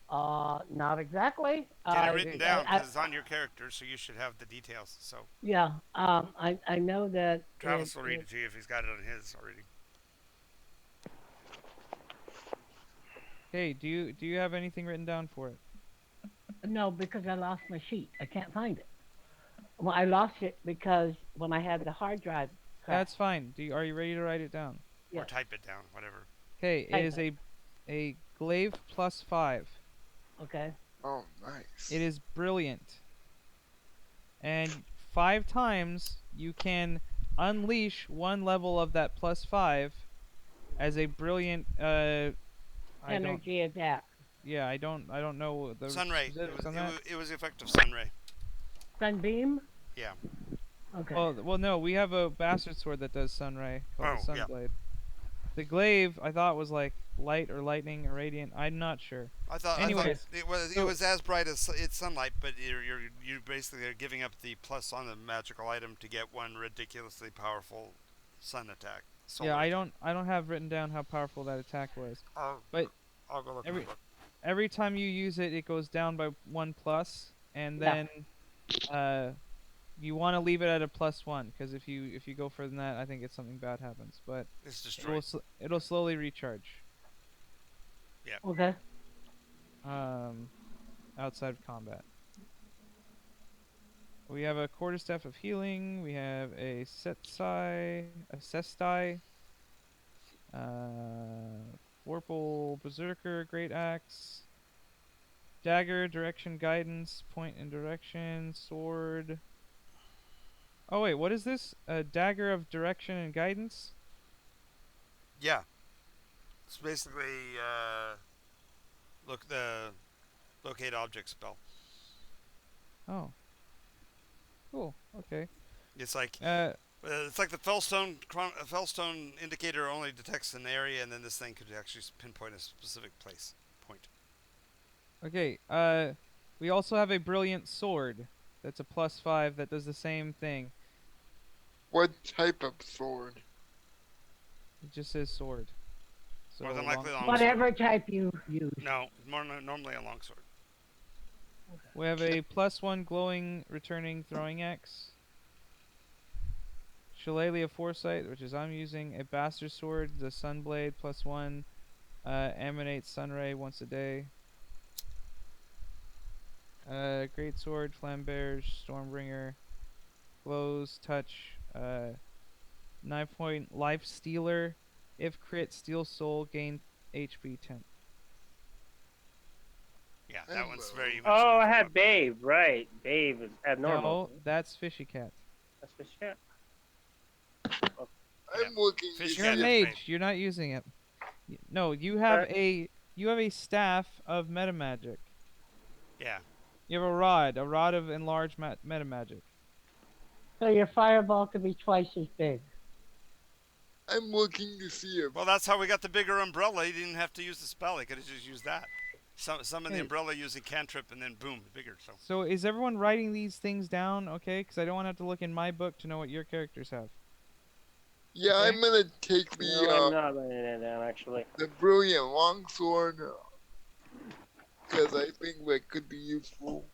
Not exactly. Get it written down I- because it's on your character, so you should have the details. So Yeah. I know that. Travis will read it to you if he's got it on his already. Hey, do you have anything written down for it? No, because I lost my sheet. I can't find it. Well, I lost it because when I had the hard drive. crashed. That's fine. Are you ready to write it down? Or Yes. type it down, whatever. Okay, it Type is a glaive +5. Okay. oh, nice. It is brilliant. And 5 times you can unleash one level of that +5 as a brilliant Energy attack. I don't know the Sunray. specifics on that. It was effective Sunray. Sunbeam. Yeah. Okay. Well, no, we have a bastard sword that does sunray called the Oh, yeah. Sunblade. The glaive I thought was like light or lightning or radiant. I'm not sure. I thought Anyways, it was as bright as it's sunlight, but you basically are giving up the plus on the magical item to get one ridiculously powerful sun attack. Solar Yeah, attack. I don't have written down how powerful that attack was. But I'll go look at every- the book. Every time you use it, it goes down by 1+, and Yeah. then you want to leave it at a +1 because if you go further than that, I think something bad happens. But It's it'll destroyed. it'll slowly recharge. Okay. Outside of combat. We have a quarterstaff of healing. We have a sestai, Vorpal Berserker, Great Axe, Dagger, Direction, Guidance, Point and Direction, Sword. Oh wait, what is this? A Dagger of Direction and Guidance? Yeah. It's basically locate object spell. Oh. Cool. Okay. It's like Uh, the Fellstone indicator only detects an area, and then this thing could actually pinpoint a specific point. okay. We also have a Brilliant Sword. That's a +5 that does the same thing. What type of sword? It just says sword. So More than likely long- long Whatever type you use. No, normally a longsword. We have a +1 glowing returning throwing axe. Shillelagh Foresight, which is I'm using. A bastard sword, the Sunblade +1, emanates sunray once a day. Great sword, flamberge, stormbringer, glows, touch, 9-point life stealer. If crit, steal soul, gain HP 10. Yeah, that one's very much. Oh, I an had Babe. Right. Babe is abnormal. No, that's Fishy Cat. That's for sure. I'm looking to Fish see You're a cat if is mage. You're not using it. No, you have a staff of meta magic. Yeah. You have a rod of enlarged meta magic. So your fireball could be twice as big. I'm looking to see if. Well, that's how we got the bigger umbrella. He didn't have to use the spell. He could have just used that. Some of the Hey. umbrella using cantrip and then boom, bigger. So So is everyone writing these things down? Okay, because I don't want to have to look in my book to know what your characters have. Yeah, Okay. I'm gonna take No, I'm not writing it down actually. the brilliant longsword because I think that could be useful.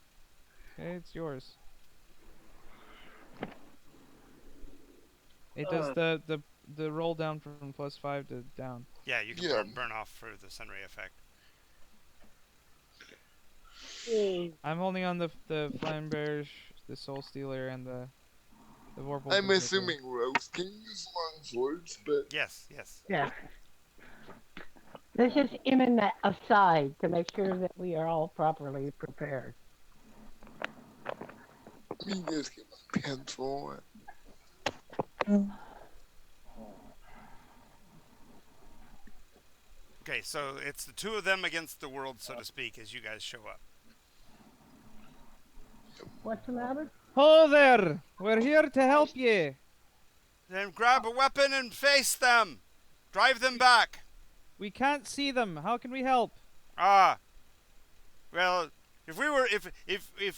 Okay, it's yours. It does the roll down from +5 to down. yeah, you can Yeah. burn off for the sunray effect. I'm holding on the Flamberge, the Soul Stealer, and the Vorpal I'm Berserker. assuming Rose can use longswords, but Yes, yes. Yeah. This is in an aside to make sure that we are all properly prepared. let me just get my pencil. Okay, so it's the two of them against the world, so to speak, as you guys show up. What's the matter? Hello there! We're here to help you. Then grab a weapon and face them. Drive them back. We can't see them. How can we help? Ah. Well, if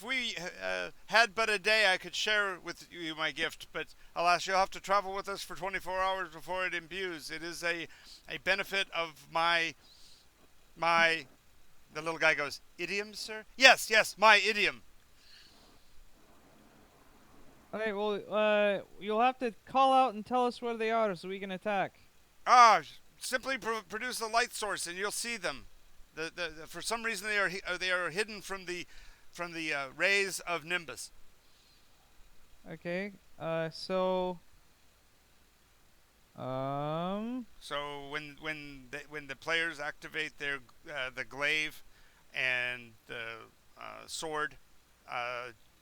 we had but a day, I could share with you my gift. But alas, you'll have to travel with us for 24 hours before it imbues. It is a benefit of my. The little guy goes, idiom, sir? Yes, my idiom. Okay, well, you'll have to call out and tell us where they are so we can attack. Simply produce a light source and you'll see them. For some reason they are hidden from the rays of Nimbus. Okay, so when the players activate their the glaive and the sword,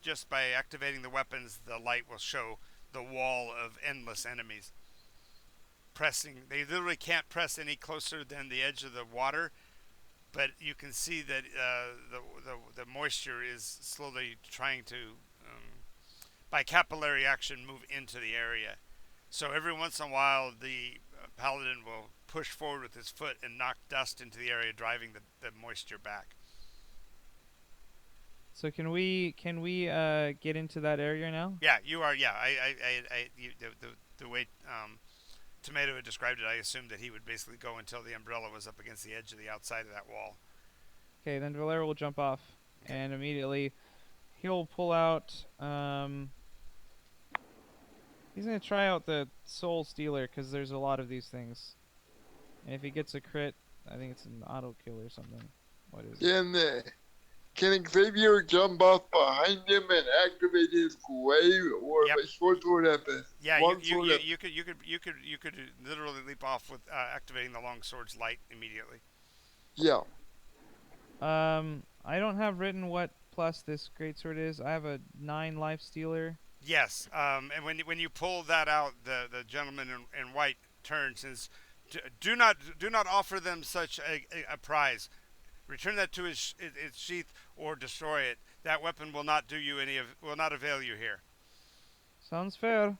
just by activating the weapons, the light will show the wall of endless enemies. They literally can't press any closer than the edge of the water, but you can see that the moisture is slowly trying to, by capillary action, move into the area. So every once in a while, the paladin will push forward with his foot and knock dust into the area, driving the moisture back. So can we get into that area now? Yeah, you are. Yeah, the way Tomato had described it, I assumed that he would basically go until the umbrella was up against the edge of the outside of that wall. Okay, then Valera will jump off, and immediately he'll pull out. He's gonna try out the Soul Stealer because there's a lot of these things, and if he gets a crit, I think it's an auto kill or something. What is it? Can Xavier jump off behind him and activate his glaive, or Yep. if a short sword at the You could literally leap off with activating the long sword's light immediately. Yeah. I don't have written what plus this greatsword is. I have a 9 life stealer. Yes, and when you pull that out, the gentleman in white turns and says, do not offer them such a prize. Return that to its sheath or destroy it. That weapon will not will not avail you here. Sounds fair.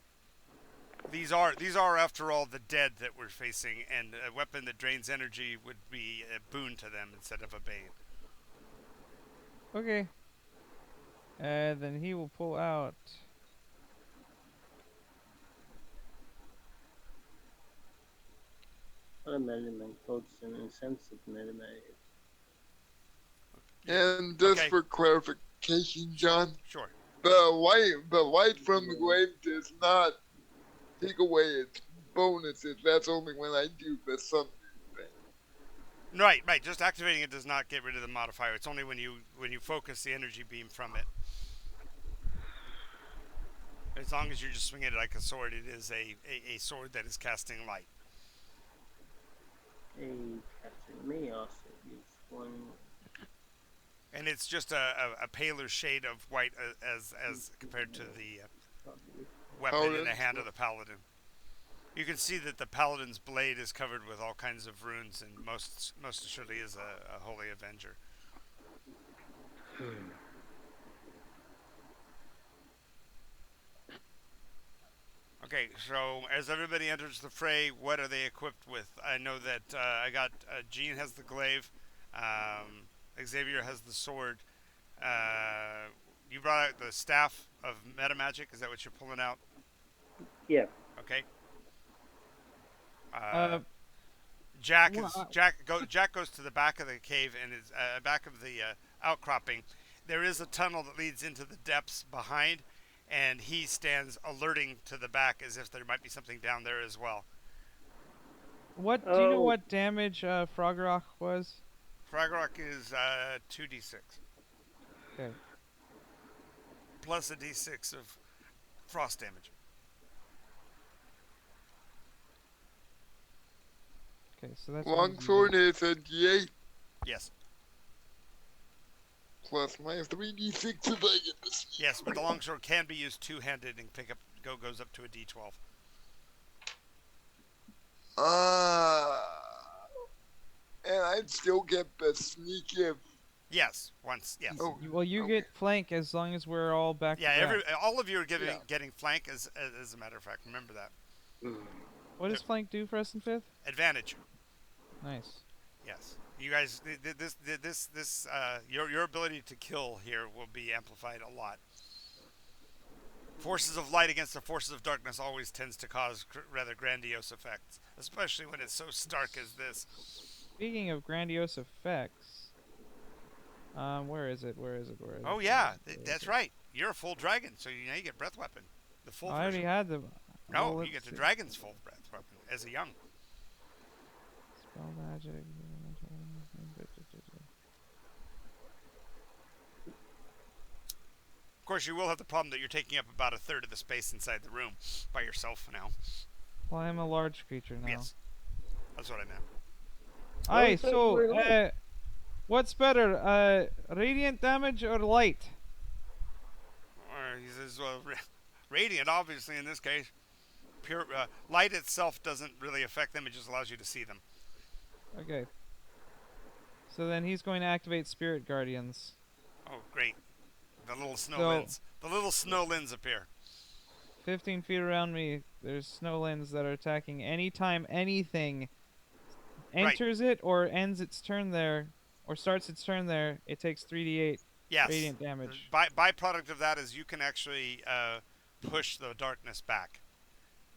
These are after all the dead that we're facing, and a weapon that drains energy would be a boon to them instead of a bane. Okay. Then he will pull out. Automatic codes and insensitive automatic. And just Okay. for clarification, John, Sure. the light from the glaive does not take away its bonuses. That's only when I do the sun thing. Right. Just activating it does not get rid of the modifier. It's only when you focus the energy beam from it. As long as you're just swinging it like a sword, it is a sword that is casting light. A captain may also use one. And it's just a paler shade of white as compared to the weapon in the hand of the paladin. You can see that the paladin's blade is covered with all kinds of runes, and most assuredly is a holy avenger. Okay, so as everybody enters the fray, what are they equipped with? I know that I got Gene has the glaive, um, Xavier has the sword. Uh, you brought out the staff of meta magic. Is that what you're pulling out? Yeah. Okay. Uh, well, Jack goes to the back of the cave and is back of the outcropping. There is a tunnel that leads into the depths behind, and he stands alerting to the back as if there might be something down there as well. what do you know? Oh. What damage Frogrock was? Fragrock is 2d6 Okay. plus a d6 of frost damage. Okay, so that's Longsword is a D8 Yes, plus my 3d6 if I get this. yes, but the longsword can be used two-handed and goes up to a d12. And I'd still get the sneak if. Yes, once. Yes. Oh, Well, you okay. get flank as long as we're all back Yeah, to back. all of you are Yeah. getting flank as a matter of fact. Remember that. What does flank do for us in 5th? Advantage. Nice. Yes. You guys, your ability to kill here will be amplified a lot. Forces of light against the forces of darkness always tends to cause rather grandiose effects, especially when it's so stark as this. Speaking of grandiose effects, where is it? Where is it? Where is Oh it? yeah, Where is that's it? right. You're a full dragon, so you get breath weapon, the full I already version. had the. No, well, you get let's the see. dragon's full breath weapon as a young. Spell magic. Of course, you will have the problem that you're taking up about a third of the space inside the room by yourself now. Well, I'm a large creature now. Yes, that's what I meant. Aye, thought you were so, light. what's better, radiant damage or light? Or he says, well, radiant, obviously, in this case. Pure light itself doesn't really affect them; it just allows you to see them. Okay. So then he's going to activate Spirit Guardians. Oh, great! The little snow So- lens. The little snow lens appear. 15 feet around me, there's snow lens that are attacking anytime anything enters it or ends its turn there, or starts its turn there, it takes 3d8 Yes. radiant damage. The byproduct of that is you can actually push the darkness back.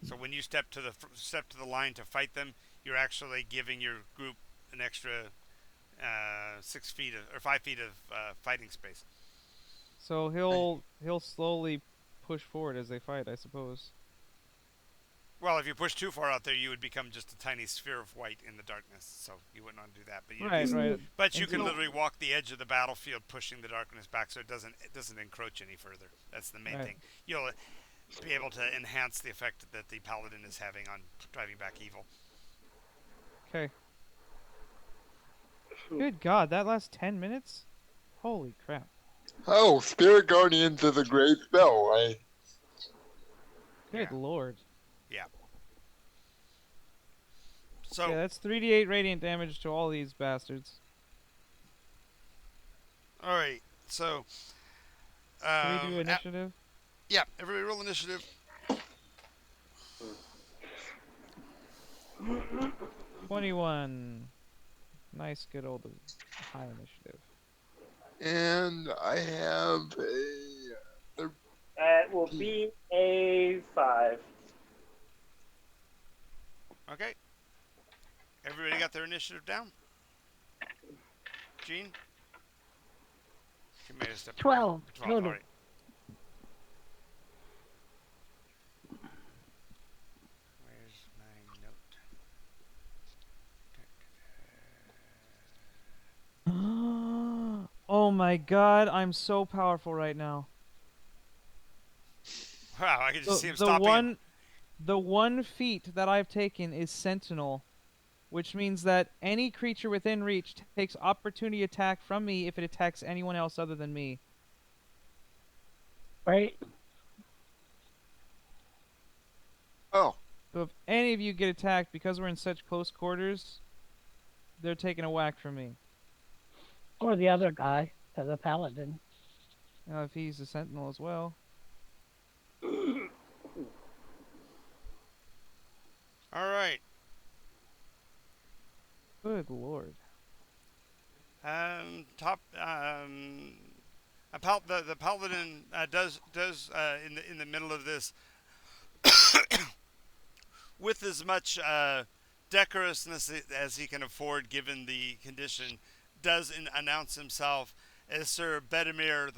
So when you step to the line to fight them, you're actually giving your group an extra 6 feet or 5 feet of fighting space. So he'll slowly push forward as they fight, I suppose. Well, if you push too far out there, you would become just a tiny sphere of white in the darkness. So you wouldn't want to do that. But Right. But you And can so- literally walk the edge of the battlefield, pushing the darkness back, so it doesn't encroach any further. That's the main Right. thing. You'll be able to enhance the effect that the paladin is having on driving back evil. Okay. Good God, that lasts 10 minutes? Holy crap. Oh, Spirit Guardians is a great spell, right? Good Yeah. lord. So Yeah, that's 3d8 radiant damage to all these bastards. all right. So Can we do initiative? yeah, everybody roll initiative. 21. Nice, good old high initiative. And I have a. That will be a 5. Okay. Everybody got their initiative down? Gene? She made a step. 12 12. total. All right. Where's my note? Oh my god, I'm so powerful right now. Wow, I can just see him The stopping. one feat that I've taken is Sentinel, which means that any creature within reach takes opportunity attack from me if it attacks anyone else other than me. Right? Oh, So if any of you get attacked because we're in such close quarters, they're taking a whack from me. Or the other guy, the paladin. If he's a Sentinel as well. Good lord. Top. The paladin does in the middle of this with as much decorousness as he can afford, given the condition, does announce himself as Sir Bedimir,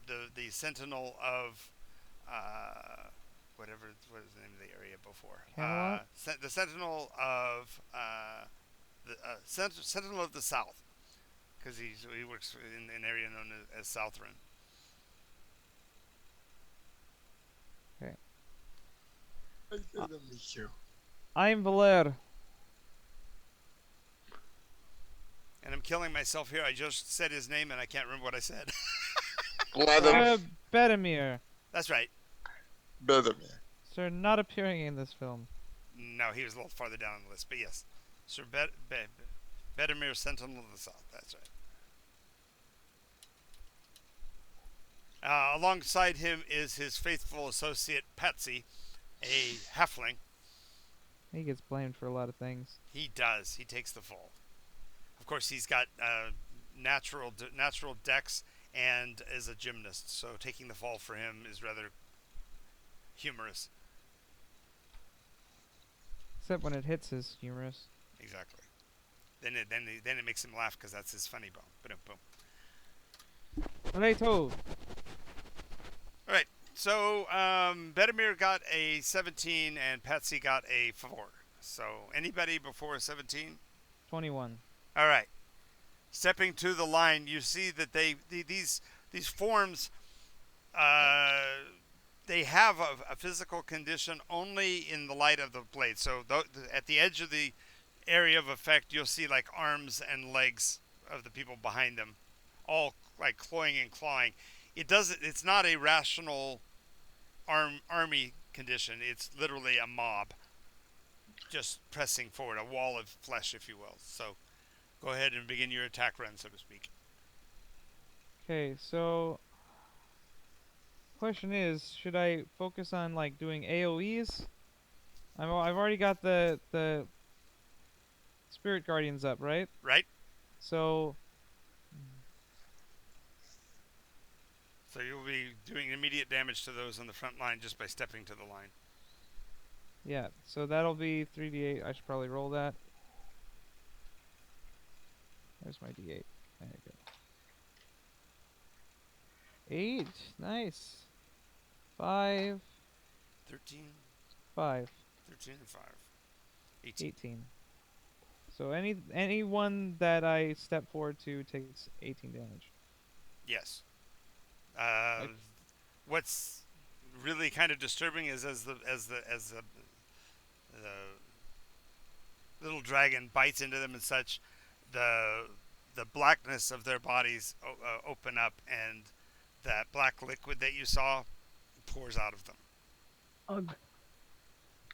the Sentinel of whatever what is the name of the area before Camelot? the Sentinel of Sentinel of the South, because he works in an area known as Southron. Okay. I said to meet you. I'm Valer. And I'm killing myself here. I just said his name and I can't remember what I said. Sir Bedimir. That's right. Bedimir. Sir, not appearing in this film. No, he was a little farther down on the list, but yes, Sir Bedimir, Sentinel of the South. That's right. Alongside him is his faithful associate Patsy, a halfling. He gets blamed for a lot of things. He does. He takes the fall. Of course, he's got natural dex and is a gymnast, so taking the fall for him is rather humorous. Except when it hits his humorous. Exactly. Then it makes him laugh because that's his funny bone. Boom, boom. Righto. All right. So Bedimir got a 17 and Patsy got a 4. So anybody before 17? 21. All right. Stepping to the line, you see that these forms they have a physical condition only in the light of the blade. So at the edge of the area of effect, you'll see like arms and legs of the people behind them, all like cloying and clawing. It's not a rational army condition. It's literally a mob just pressing forward, a wall of flesh, if you will. So go ahead and begin your attack run, so to speak. Okay, so question is, should I focus on like doing AoEs? I've already got the Spirit Guardians up, right? Right? So you'll be doing immediate damage to those on the front line just by stepping to the line. yeah, so that'll be 3d8. I should probably roll that. There's my d8. There you go. 8. Nice. 5. 13, 5. 13 and 5. 18. 18. So anyone that I step forward to takes 18 damage. Yes. Okay. What's really kind of disturbing is as the little dragon bites into them and such, the blackness of their bodies open up, and that black liquid that you saw pours out of them. Ugh.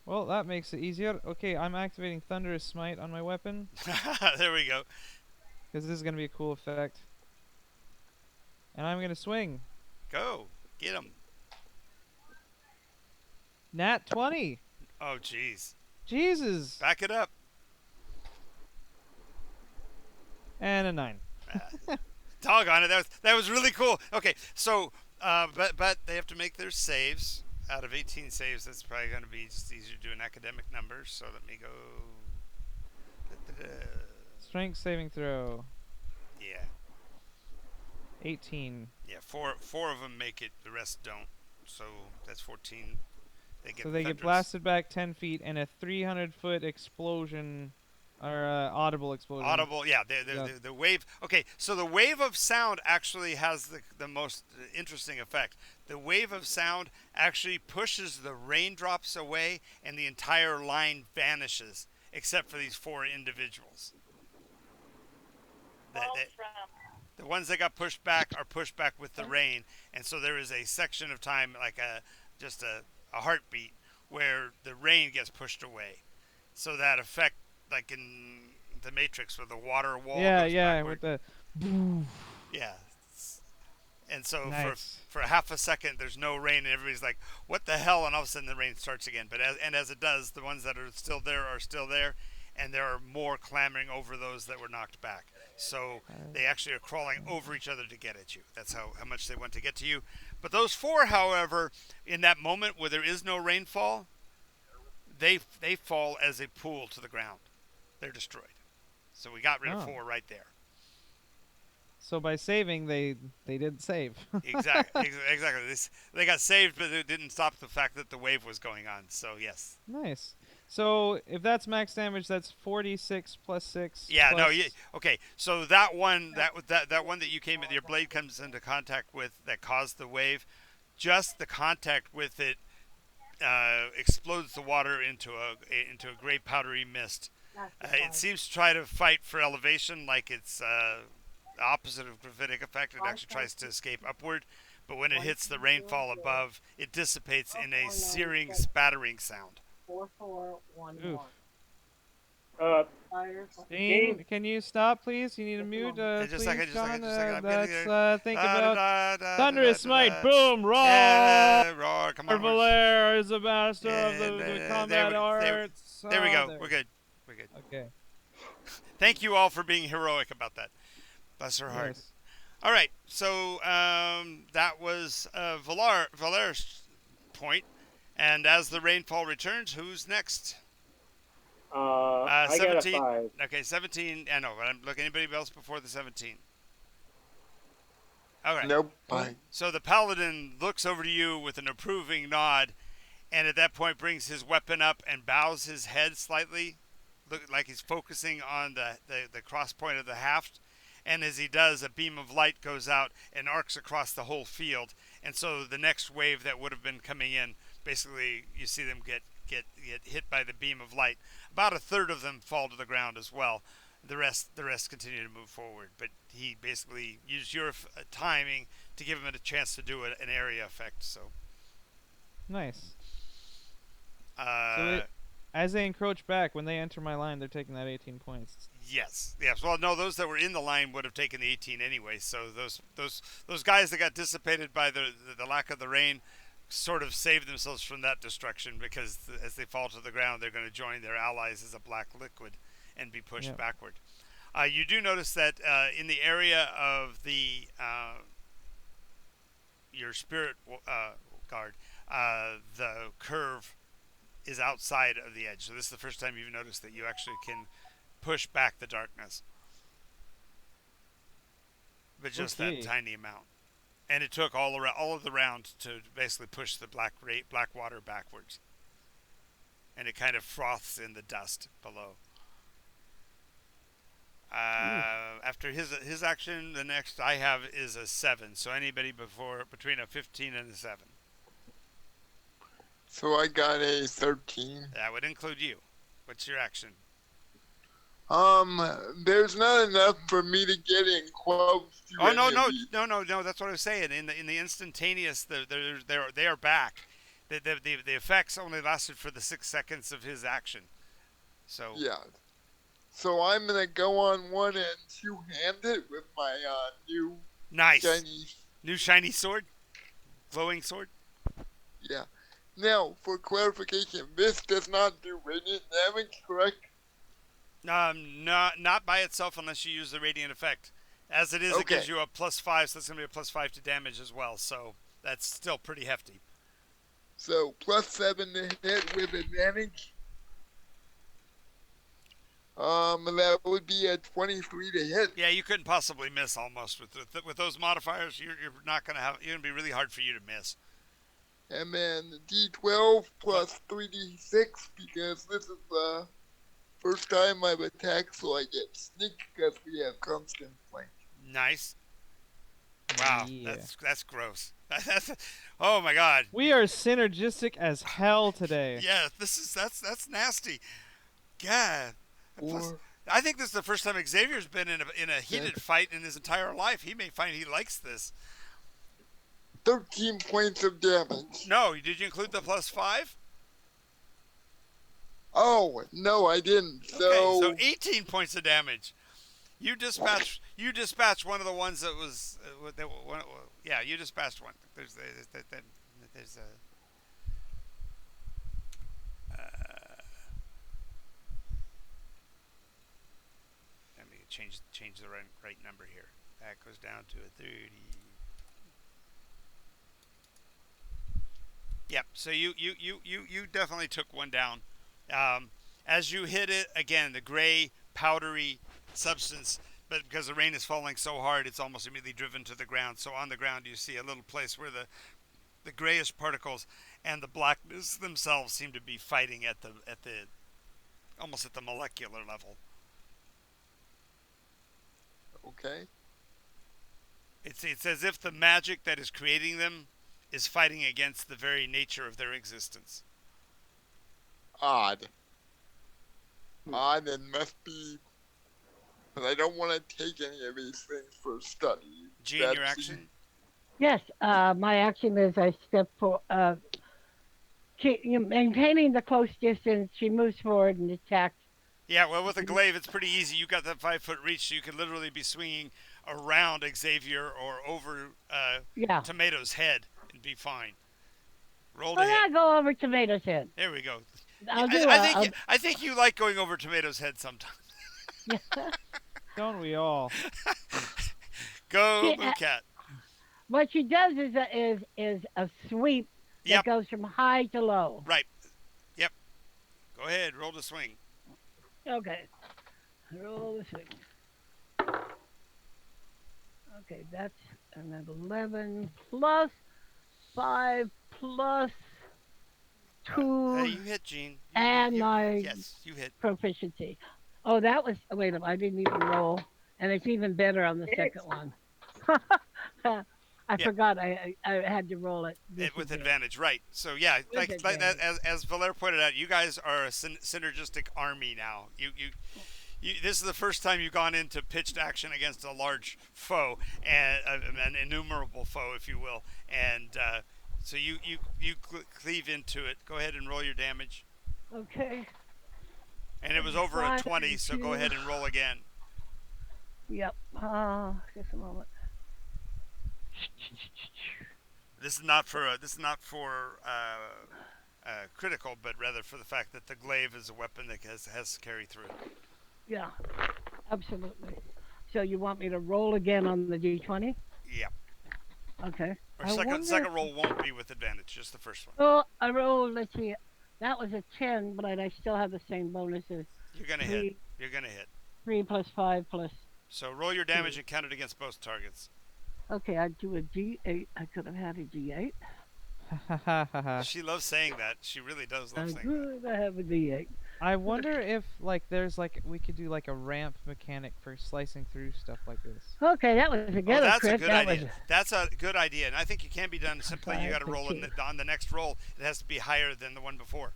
Well, that makes it easier. Okay, I'm activating Thunderous Smite on my weapon, There we go. because this is going to be a cool effect. And I'm going to swing. Go. Get him. Nat 20! Oh, jeez. Jesus! Back it up. And a 9. Doggone it. That was really cool. Okay, so, but they have to make their saves. Out of 18 saves, that's probably going to be just easier to do an academic number. So let me go. Strength saving throw. Yeah. 18. Yeah, four of them make it. The rest don't. So that's 14. They get So they get thunderous. blasted back 10 feet and a 300-foot explosion, or audible explosion. Audible, yeah. The wave. Okay, so the wave of sound actually has the most interesting effect. The wave of sound actually pushes the raindrops away, and the entire line vanishes, except for these 4 individuals. The ones that got pushed back are pushed back with the rain, and so there is a section of time, like just a heartbeat, where the rain gets pushed away. So that effect, like in the Matrix, where the water wall Yeah, goes yeah, backward. with the... Yeah. And so Nice. for half a second, there's no rain, and everybody's like, "What the hell?" And all of a sudden, the rain starts again. But as it does, the ones that are still there are still there, and there are more clambering over those that were knocked back. So they actually are crawling over each other to get at you. That's how much they want to get to you. But those four, however, in that moment where there is no rainfall, they fall as a pool to the ground. They're destroyed. So we got rid of Oh. four right there. So by saving, they did save. Exactly. They got saved, but it didn't stop the fact that the wave was going on. So yes. Nice. So if that's max damage, that's 46 plus 6. Yeah. plus... No. Yeah. Okay. So that one, that one that you came, your blade comes into contact with that caused the wave. Just the contact with it explodes the water into a gray powdery mist. It seems to try to fight for elevation, like it's the opposite of gravitic effect. It actually tries to escape upward, but when it hits the rainfall above, it dissipates in a searing, spattering sound. 4411. Oof. Game. Can you stop, please? You need to mute. Just a Please, second, John. just a second. I'm Let's gonna think about Thunderous Smite. Boom! Roar! Roar! Come on, Valere is a master of And, the there combat we- arts. there we go. There. We're good. We're good. Okay. Thank you all for being heroic about that. Bless her heart. Yes. All right, so that was Valere's point. And as the rainfall returns, who's next? I got a 17. 5. Okay, 17. I know, but I'm looking anybody else before the 17. All right. Nope. Fine. So the paladin looks over to you with an approving nod, and at that point brings his weapon up and bows his head slightly, look like he's focusing on the cross point of the haft. And as he does, a beam of light goes out and arcs across the whole field. And so the next wave that would have been coming in, basically you see them get hit by the beam of light. About a third of them fall to the ground as well. The rest continue to move forward. But he basically used your timing to give him a chance to do an area effect. So Nice. As they encroach back, when they enter my line, they're taking that 18 points. Yes. Well, no, those that were in the line would have taken the 18 anyway. So those guys that got dissipated by the lack of the rain sort of saved themselves from that destruction, because as they fall to the ground, they're going to join their allies as a black liquid and be pushed backward. You do notice that in the area of the your spirit guard, the curve is outside of the edge. So this is the first time you've noticed that you actually can push back the darkness, but just that tiny amount. And it took all of the round to basically push the black water backwards, and it kind of froths in the dust below. After his action, the next I have is a 7. So anybody between a 15 and a 7. So I got a 13. That would include you. What's your action? There's not enough for me to get in close to Oh any no. of these. That's what I was saying. In the instantaneous, they are back. The effects only lasted for the 6 seconds of his action. So Yeah. So I'm gonna go on one and two-hand it with my new nice Chinese. new shiny sword, glowing sword. Yeah. Now, for clarification, this does not do radiant damage, correct? Not by itself unless you use the radiant effect. As it is, It gives you a +5, so that's gonna be a +5 to damage as well. So that's still pretty hefty. So +7 to hit with advantage. That would be a 23 to hit. Yeah, you couldn't possibly miss almost with those modifiers. You're not gonna have. It's gonna be really hard for you to miss. And then D12 plus 3d6, because this is the first time I've attacked, so I get sneak because we have constant flank. Nice. Wow, Yeah. that's gross. Oh my god. We are synergistic as hell today. Yeah, that's nasty. God. Plus, I think this is the first time Xavier's been in a heated fight in his entire life. He may find he likes this. 13 points of damage. No, did you include the +5? Oh, no, I didn't. Okay, so 18 points of damage. You dispatch one of the ones that was you dispatched one. There's a change the right number here. That goes down to a 30. Yep. So you definitely took one down. Um, as you hit it again, the gray powdery substance, but because the rain is falling so hard, it's almost immediately driven to the ground. So on the ground, you see a little place where the grayish particles and the blackness themselves seem to be fighting at the almost at the molecular level. Okay. It's as if the magic that is creating them is fighting against the very nature of their existence. Odd. Odd and must be. But I don't want to take any of these things for study. Gene, your action? Yes, my action is I step for maintaining the close distance. She moves forward and attacks. Yeah, well, with a glaive, it's pretty easy. You got that 5 foot reach, so you can literally be swinging around Xavier or over Yeah. Tomato's head and be fine. Roll to Oh hit. yeah, go over Tomato's head. There we go. I'll do I think you like going over Tomato's head sometimes. Yeah. Don't we all? Go, She- Blue Cat. What she does is a sweep that Yep. goes from high to low. Right. Yep. Go ahead. Roll to swing. Okay. Roll the swing. Okay, that's an 11 plus 5 plus 2 Hey, you hit, Gene. and my Yes, you hit. proficiency. Oh, that was. Wait a minute, I didn't even roll, and it's even better on the second one. I forgot I had to roll it With advantage, right? So yeah, like advantage. as Valer pointed out, you guys are a synergistic army now. You this is the first time you've gone into pitched action against a large foe and an innumerable foe, if you will, and so you cleave into it. Go ahead and roll your damage. Okay. And it was over a 5, 20, so go 2. ahead and roll again. Yep. Just a moment. This is not for critical, but rather for the fact that the glaive is a weapon that has carry through. Yeah. Absolutely. So you want me to roll again on the d20? Yeah. Okay. Or I wonder second if- roll won't be with advantage, just the first one. Oh, I rolled. Let's see. That was a 10, but I still have the same bonuses. You're gonna Three. hit. You're gonna hit. 3 plus 5 plus. So roll your damage and count it against both targets. Okay, I'd do a D8. I could have had a D8. Ha ha ha ha. She loves saying that. She really does love I saying that. could have a D8. I wonder if there's we could do a ramp mechanic for slicing through stuff like this. Okay, that was a Oh, good that's crit. a good That idea. was That's a good idea, and I think it can be done simply. You got to 5 roll plus 2. on the next roll. It has to be higher than the one before.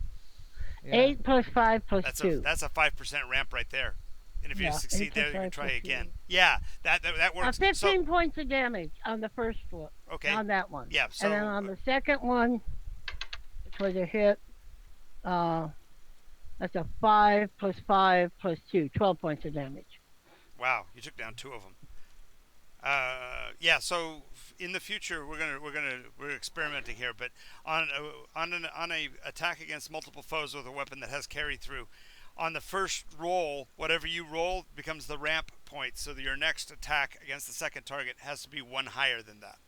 Yeah. 8 plus 5 plus That's 2. that's a 5% ramp right there. And if you Yeah, succeed 8 there, plus you can 5 try plus again. 2. Yeah, that works. 15 points of damage on the first one. Okay. On that one. Yeah. So and then on the second one, which was a hit, that's a 5 plus 5 plus 2. 12 points of damage. wow, you took down 2 of them. Yeah. So in the future, we're experimenting here, but on a attack against multiple foes with a weapon that has carry through, on the first roll, whatever you roll becomes the ramp point. So that your next attack against the second target has to be 1 higher than that.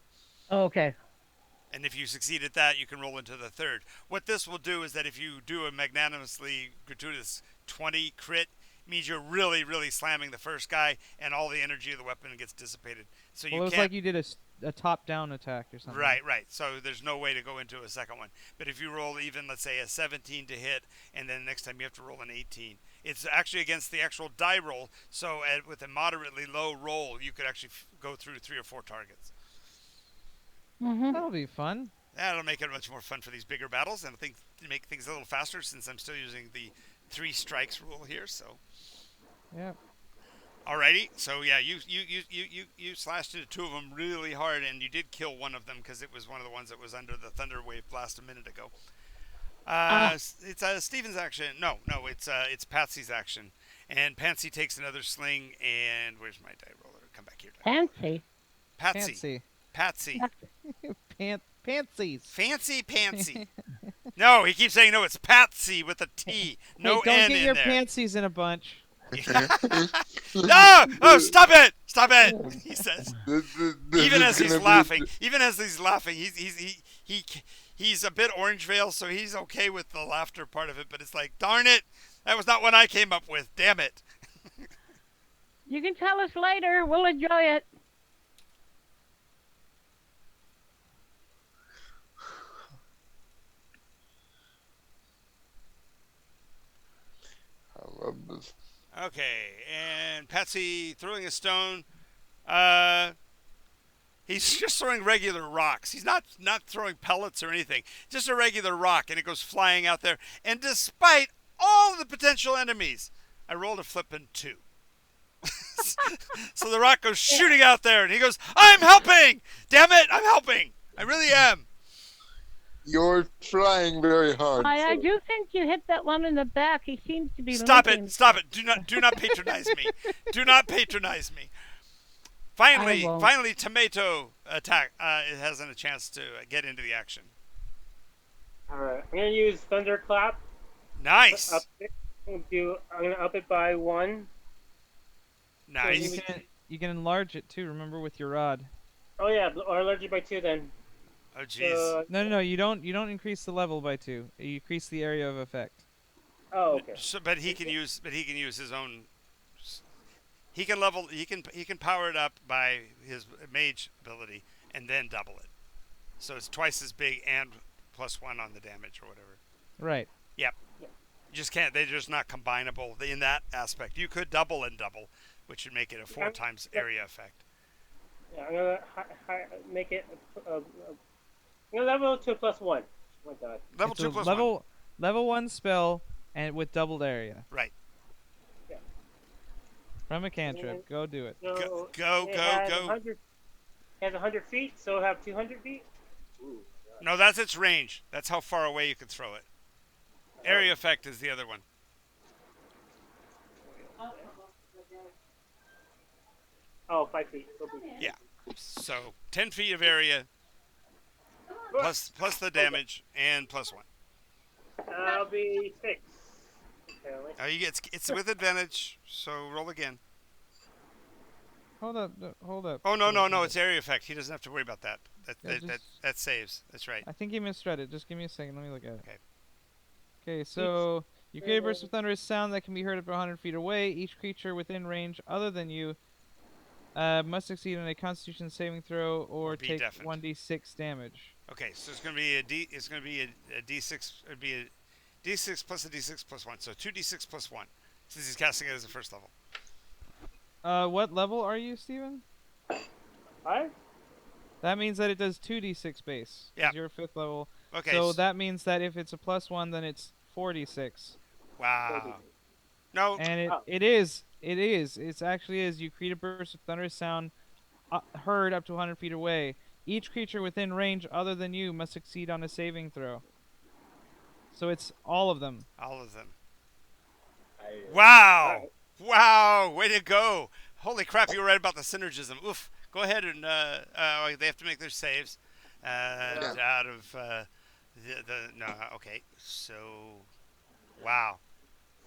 Okay. And if you succeed at that, you can roll into the third. What this will do is that if you do a magnanimously gratuitous 20 crit, means you're really, really slamming the first guy, and all the energy of the weapon gets dissipated. So Well, you it was can't. like you did a top-down attack or something. Right. So there's no way to go into a second one. But if you roll even, let's say, a 17 to hit, and then next time you have to roll an 18, it's actually against the actual die roll. So with a moderately low roll, you could actually go through 3 or 4 targets. Mm-hmm. That'll be fun. That'll make it much more fun for these bigger battles, and I think to make things a little faster since I'm still using the 3 strikes rule here. So. Yep. Alrighty, so yeah, you slashed into 2 of them really hard, and you did kill one of them because it was one of the ones that was under the thunder wave blast a minute ago. It's Steven's action. No, it's Patsy's action, and Pansy takes another sling. And where's my die roller? Come back here. Fancy. Patsy. Pantsies. Fancy Pansy. No, he keeps saying no. It's Patsy with a T. No hey, don't N get in your there. pantsies in a bunch. No! Oh, stop it! Stop it! He says. This Even is as he's gonna laughing, be. he's a bit orange veil, so he's okay with the laughter part of it. But it's like, darn it, that was not what I came up with. Damn it. You can tell us later. We'll enjoy it. I love this. Okay, and Patsy throwing a stone. Uh, he's just throwing regular rocks. He's not throwing pellets or anything. Just a regular rock, and it goes flying out there. And despite all the potential enemies, I rolled a flippin' 2. So the rock goes shooting out there, and he goes, "I'm helping! Damn it, I'm helping! I really am." You're trying very hard. I do think you hit that one in the back. He seems to be Stop limping. it! Stop it! Do not patronize me. Do not patronize me. Finally, I won't. finally, tomato attack. It hasn't a chance to get into the action. Alright, I'm gonna use Thunderclap. Nice, Up it. I'm gonna up it by 1. nice. You can enlarge it too. Remember with your rod. Oh yeah, or allergic by 2 then. Oh jeez. No. You don't increase the level by 2. You increase the area of effect. Oh, okay. So, but he can use his own. He can level. He can power it up by his mage ability and then double it. So it's twice as big and +1 on the damage or whatever. Right. Yep. You just can't. They're just not combinable in that aspect. You could double and double, which would make it a 4 times area effect. Yeah, I'm gonna make it. I'm gonna level it to a +1. Oh my god. Level It's 2 a plus level 1. level 1 spell and with doubled area Right. from a cantrip. Go do it. So Go. it has 100, it has 100 feet, so it'll have 200 feet. Ooh, No, that's its range. That's how far away you can throw it. Area effect is the other one. Oh, 5 feet. So big. Yeah. So 10 feet of area plus the damage and +1. That'll be 6. Apparently. You get it's with advantage. So roll again. Hold up. Oh no! It's area effect. He doesn't have to worry about that. That saves. That's right. I think he misread it. Just give me a second. Let me look at it. Okay. Okay, so you create a burst of thunderous sound that can be heard up to 100 feet away. Each creature within range other than you must succeed on a Constitution saving throw or be take deafened. 1d6 damage. Okay, so it's going to be a D. It's going to be a D6. It'd be a D6 plus a D6 plus 1. So 2d6 plus 1. Since he's casting it as a first level. What level are you, Steven? 5? That means that it does 2d6 base. 'Cause Yeah. You're 5th level. Okay. So that means that if it's a +1, then it's 4d6. Wow. No. And Oh. it is. It actually is. You create a burst of thunderous sound heard up to 100 feet away. Each creature within range other than you must succeed on a saving throw. So it's all of them. All of them. Wow. Wow. Way to go. Holy crap! You were right about the synergism. Oof. Go ahead and they have to make their saves. Out of no. Okay. So. Wow.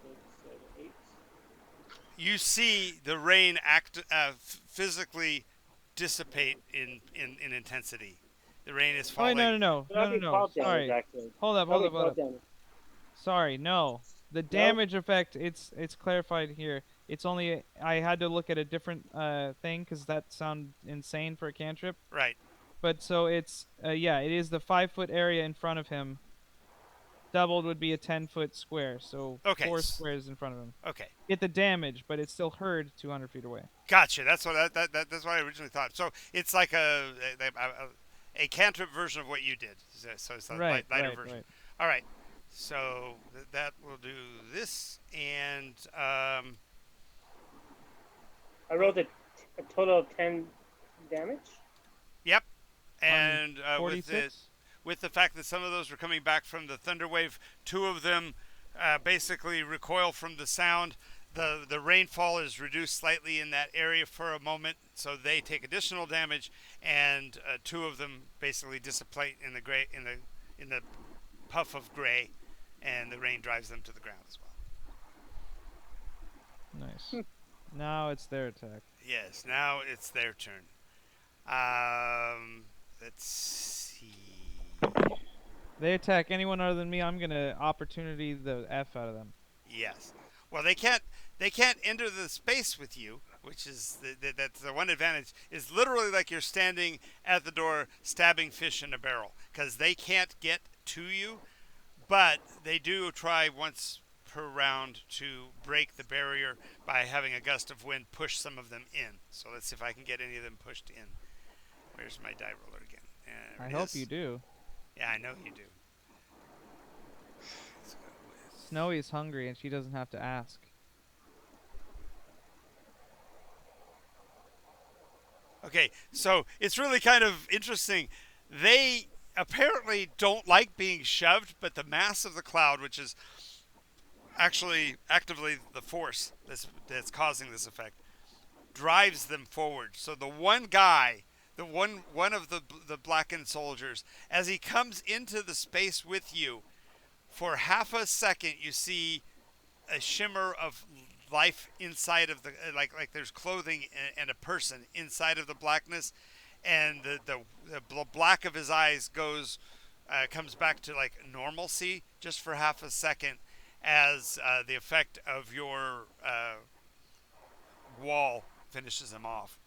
6, 7, 8. You see the rain physically dissipate in intensity. The rain is Oh, falling. wait, no. That'll be 12 damage, Sorry. actually. Hold up. That'll be 12 damage. Sorry, no. The damage effect, it's clarified here. It's only I had to look at a different thing because that sounded insane for a cantrip. Right. But so it's it is the 5-foot area in front of him. Doubled would be a 10-foot square, so Okay. 4 squares in front of him. Okay. Get the damage, but it's still heard 200 feet away. Gotcha. That's what that's what I originally thought. So it's like a cantrip version of what you did. So it's a lighter version. Right. All right. So that will do this, and I rolled a total of 10 damage. yep. And with 46? with the fact that some of those were coming back from the thunder wave, 2 of them basically recoil from the sound. The rainfall is reduced slightly in that area for a moment, so they take additional damage, and 2 of them basically dissipate in the gray in the puff of gray, and the rain drives them to the ground as well. Nice. Now it's their attack. Yes, now it's their turn. Let's see. They attack anyone other than me. I'm gonna opportunity the F out of them. Yes. Well, they can't enter the space with you, which is that's the one advantage. Is literally like you're standing at the door stabbing fish in a barrel because they can't get to you, but they do try once per round to break the barrier by having a gust of wind push some of them in. So let's see if I can get any of them pushed in. Where's my die roller again? There I it hope is. you do. Yeah, I know you do. Let's go with Snowy's hungry and she doesn't have to ask. Okay, so it's really kind of interesting. They apparently don't like being shoved, but the mass of the cloud, which is actually actively the force that's causing this effect, drives them forward. So the one guy, the one of the blackened soldiers, as he comes into the space with you, for half a second you see a shimmer of life inside of the like there's clothing and a person inside of the blackness, and the black of his eyes goes comes back to like normalcy just for half a second as the effect of your wall finishes him off.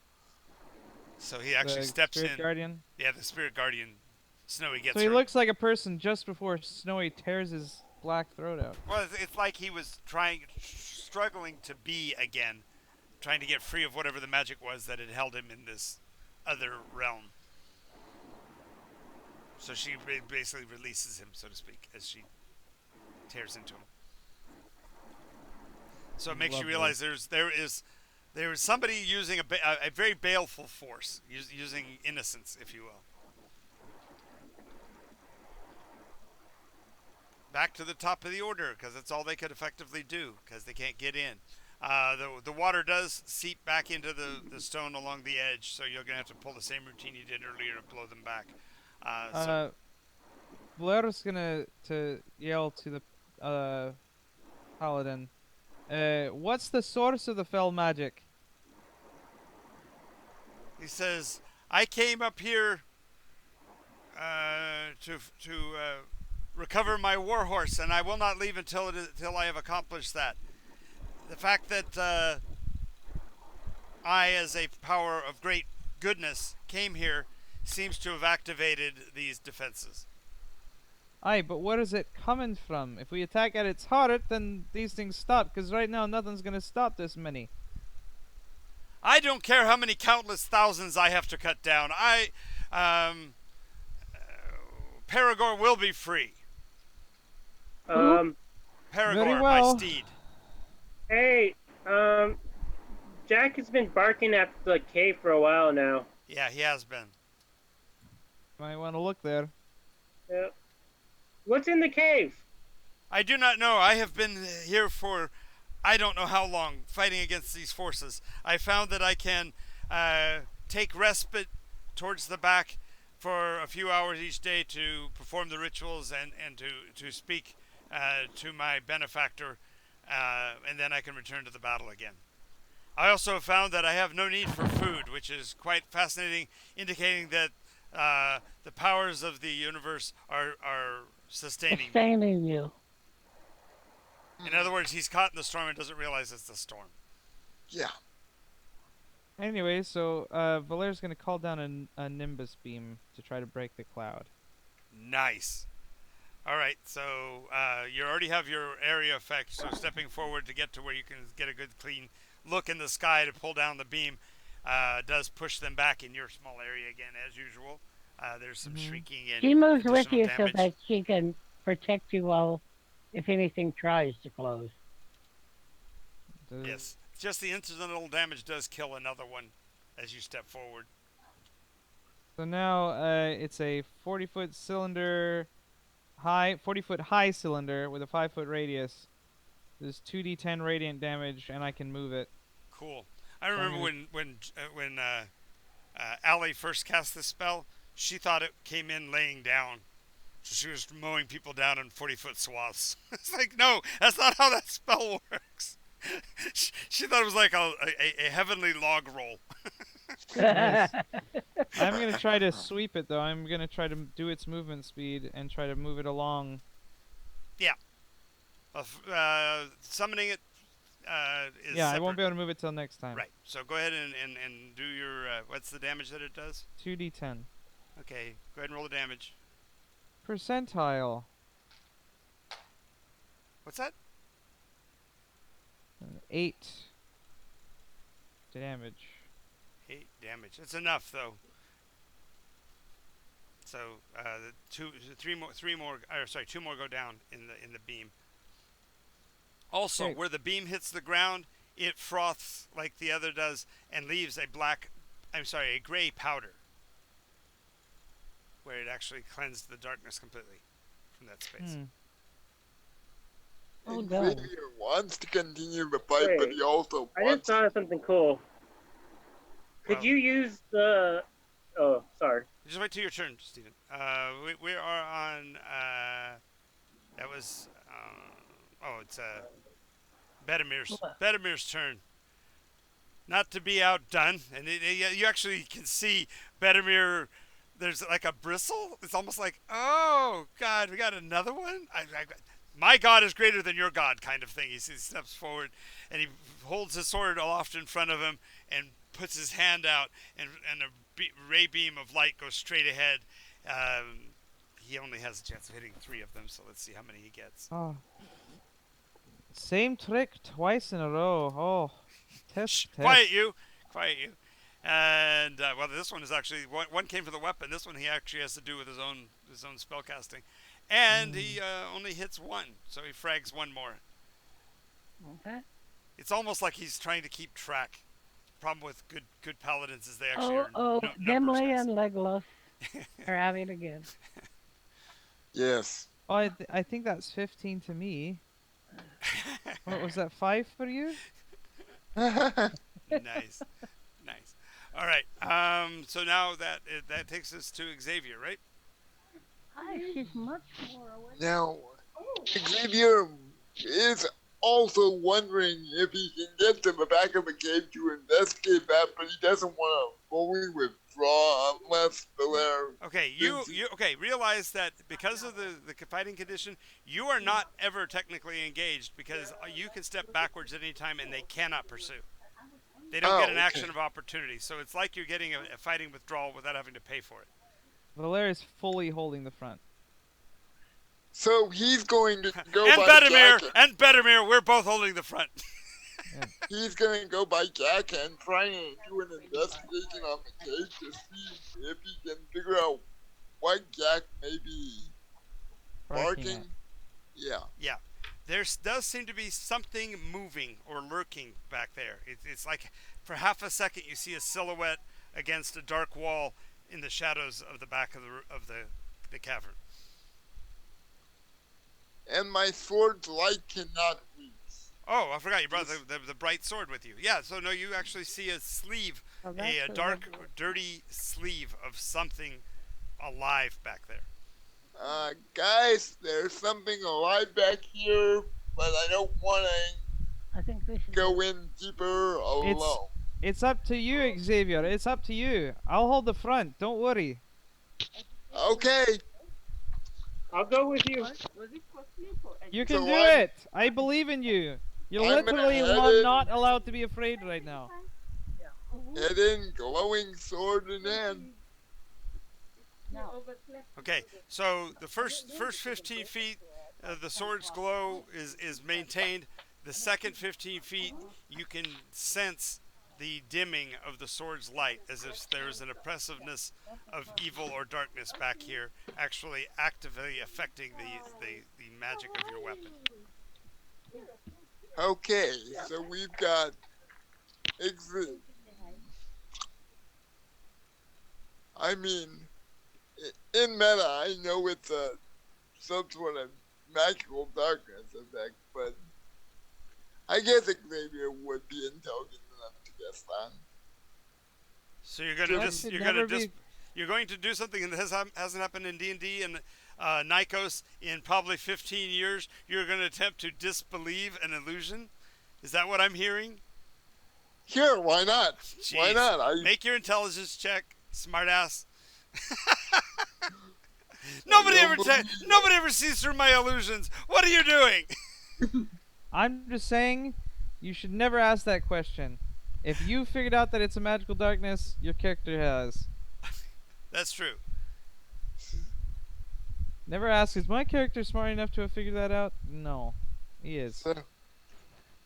So he actually The steps Spirit in. Guardian. Yeah, the spirit guardian Snowy gets So he hurt. looks like a person just before Snowy tears his black throat out. Well, it's like he was struggling to be again, trying to get free of whatever the magic was that had held him in this other realm. So she basically releases him, so to speak, as she tears into him. So it makes you Lovely. realize there is somebody using a very baleful force, using innocence, if you will. Back to the top of the order, because that's all they could effectively do, because they can't get in. The water does seep back into the stone along the edge, so you're going to have to pull the same routine you did earlier to blow them back. Valera's gonna to yell to the paladin. What's the source of the fell magic? He says, I came up here to recover my warhorse, and I will not leave until I have accomplished that. The fact that I, as a power of great goodness, came here seems to have activated these defenses. Aye, but where is it coming from? If we attack at its heart, then these things stop, because right now nothing's gonna stop this many. I don't care how many countless thousands I have to cut down. Paragor will be free. Um, Paragor, well. my steed. hey, Jack has been barking at the cave for a while now. Yeah, he has been. Might want to look there. Yep. What's in the cave? I do not know. I have been here for I don't know how long fighting against these forces. I found that I can take respite towards the back for a few hours each day to perform the rituals and to speak to my benefactor, and then I can return to the battle again. I also have found that I have no need for food, which is quite fascinating, indicating that the powers of the universe are sustaining me. Sustaining you. In other words, he's caught in the storm and doesn't realize it's the storm. Yeah. Anyway, so Valera's gonna call down a Nimbus beam to try to break the cloud. Nice. All right, so you already have your area effect, so stepping forward to get to where you can get a good clean look in the sky to pull down the beam does push them back in your small area again, as usual. There's some shrieking and She moves with additional you damage. so that she can protect you while, if anything tries to close. Yes, just the incidental damage does kill another one as you step forward. So now it's a 40-foot cylinder, 40-foot high cylinder with a 5-foot radius. There's 2d10 radiant damage, and I can move it. Cool. I remember when Allie first cast this spell, she thought it came in laying down. So she was mowing people down in 40-foot swaths. It's like, no, that's not how that spell works. She thought it was like a heavenly log roll. Nice. I'm gonna try to sweep it though. I'm gonna try to do its movement speed and try to move it along. Summoning it is Yeah, I separate. won't be able to move it till next time. Right. So go ahead and do your. What's the damage that it does? 2d10. Okay. Go ahead and roll the damage. Percentile. What's that? 8 damage. 8 damage. That's enough though. So two more go down in the beam. Also, Okay. where the beam hits the ground, it froths like the other does and leaves a gray powder, where it actually cleansed the darkness completely from that space. Oh, And no. Xavier wants to continue the fight, but Wait, he also I just wants. thought of something cool. Could Well, you use the? Oh, sorry. Just wait till your turn, Stephen. We are on. That was. It's Bedimir's turn. Not to be outdone, and you actually can see Bedimir. There's like a bristle. It's almost like, oh God, we got another one. My God is greater than your God, kind of thing. He steps forward, and he holds his sword aloft in front of him, and puts his hand out, and a ray beam of light goes straight ahead. He only has a chance of hitting 3 of them, so let's see how many he gets. Oh. Same trick twice in a row. Oh. Test. Quiet you. And this one is actually one came for the weapon. This one he actually has to do with his own spell casting, and he only hits 1, so he frags 1 more. Okay. It's almost like he's trying to keep track. Problem with good paladins is they actually Gimli and Legolas are at it again. Yes. Oh, I think that's 15 to me. What was that, 5 for you? Nice. All right. So now that takes us to Xavier, right? Hi, she's much more away. Now, Xavier is also wondering if he can get to the back of the cave to investigate that, but he doesn't want to fully withdraw unless Belair. Okay, you realize that because of the fighting condition, you are not ever technically engaged because you can step backwards at any time and they cannot pursue. They don't get an action of opportunity, so it's like you're getting a fighting withdrawal without having to pay for it. Valera is fully holding the front. So he's going to go and by Bedimir, we're both holding the front. He's going to go by Jack and try and do an investigation on the cave to see if he can figure out what Jack may be barking. Yeah. There does seem to be something moving or lurking back there. It's like for half a second you see a silhouette against a dark wall in the shadows of the back of the cavern. And my sword's light cannot reach. Oh, I forgot you brought the bright sword with you. Yeah, so no, you actually see a sleeve, a dark, dirty sleeve of something alive back there. Guys, there's something alive back here, but I don't want to go in deeper alone. It's up to you, Xavier. It's up to you. I'll hold the front. Don't worry. Okay. I'll go with you. You can do it. I believe in you. You're literally not allowed to be afraid right now. Head in, glowing sword in hand. Okay, so the first 15 feet, the sword's glow is maintained. The second 15 feet, you can sense the dimming of the sword's light, as if there is an oppressiveness of evil or darkness back here, actually actively affecting the magic of your weapon. Okay, so we've got I mean, in meta, I know it's some sort of magical darkness effect, but I guess Xavier would be intelligent enough to guess that. So you're going to do something that hasn't happened in D&D and Nycos in probably 15 years. You're going to attempt to disbelieve an illusion. Is that what I'm hearing? Sure, why not? Why Jeez. not? Make your intelligence check, smartass. I don't believe Nobody ever sees through my illusions. What are you doing? I'm just saying, you should never ask that question. If you figured out that it's a magical darkness, your character has. That's true. Never ask, is my character smart enough to have figured that out? No. He is. so.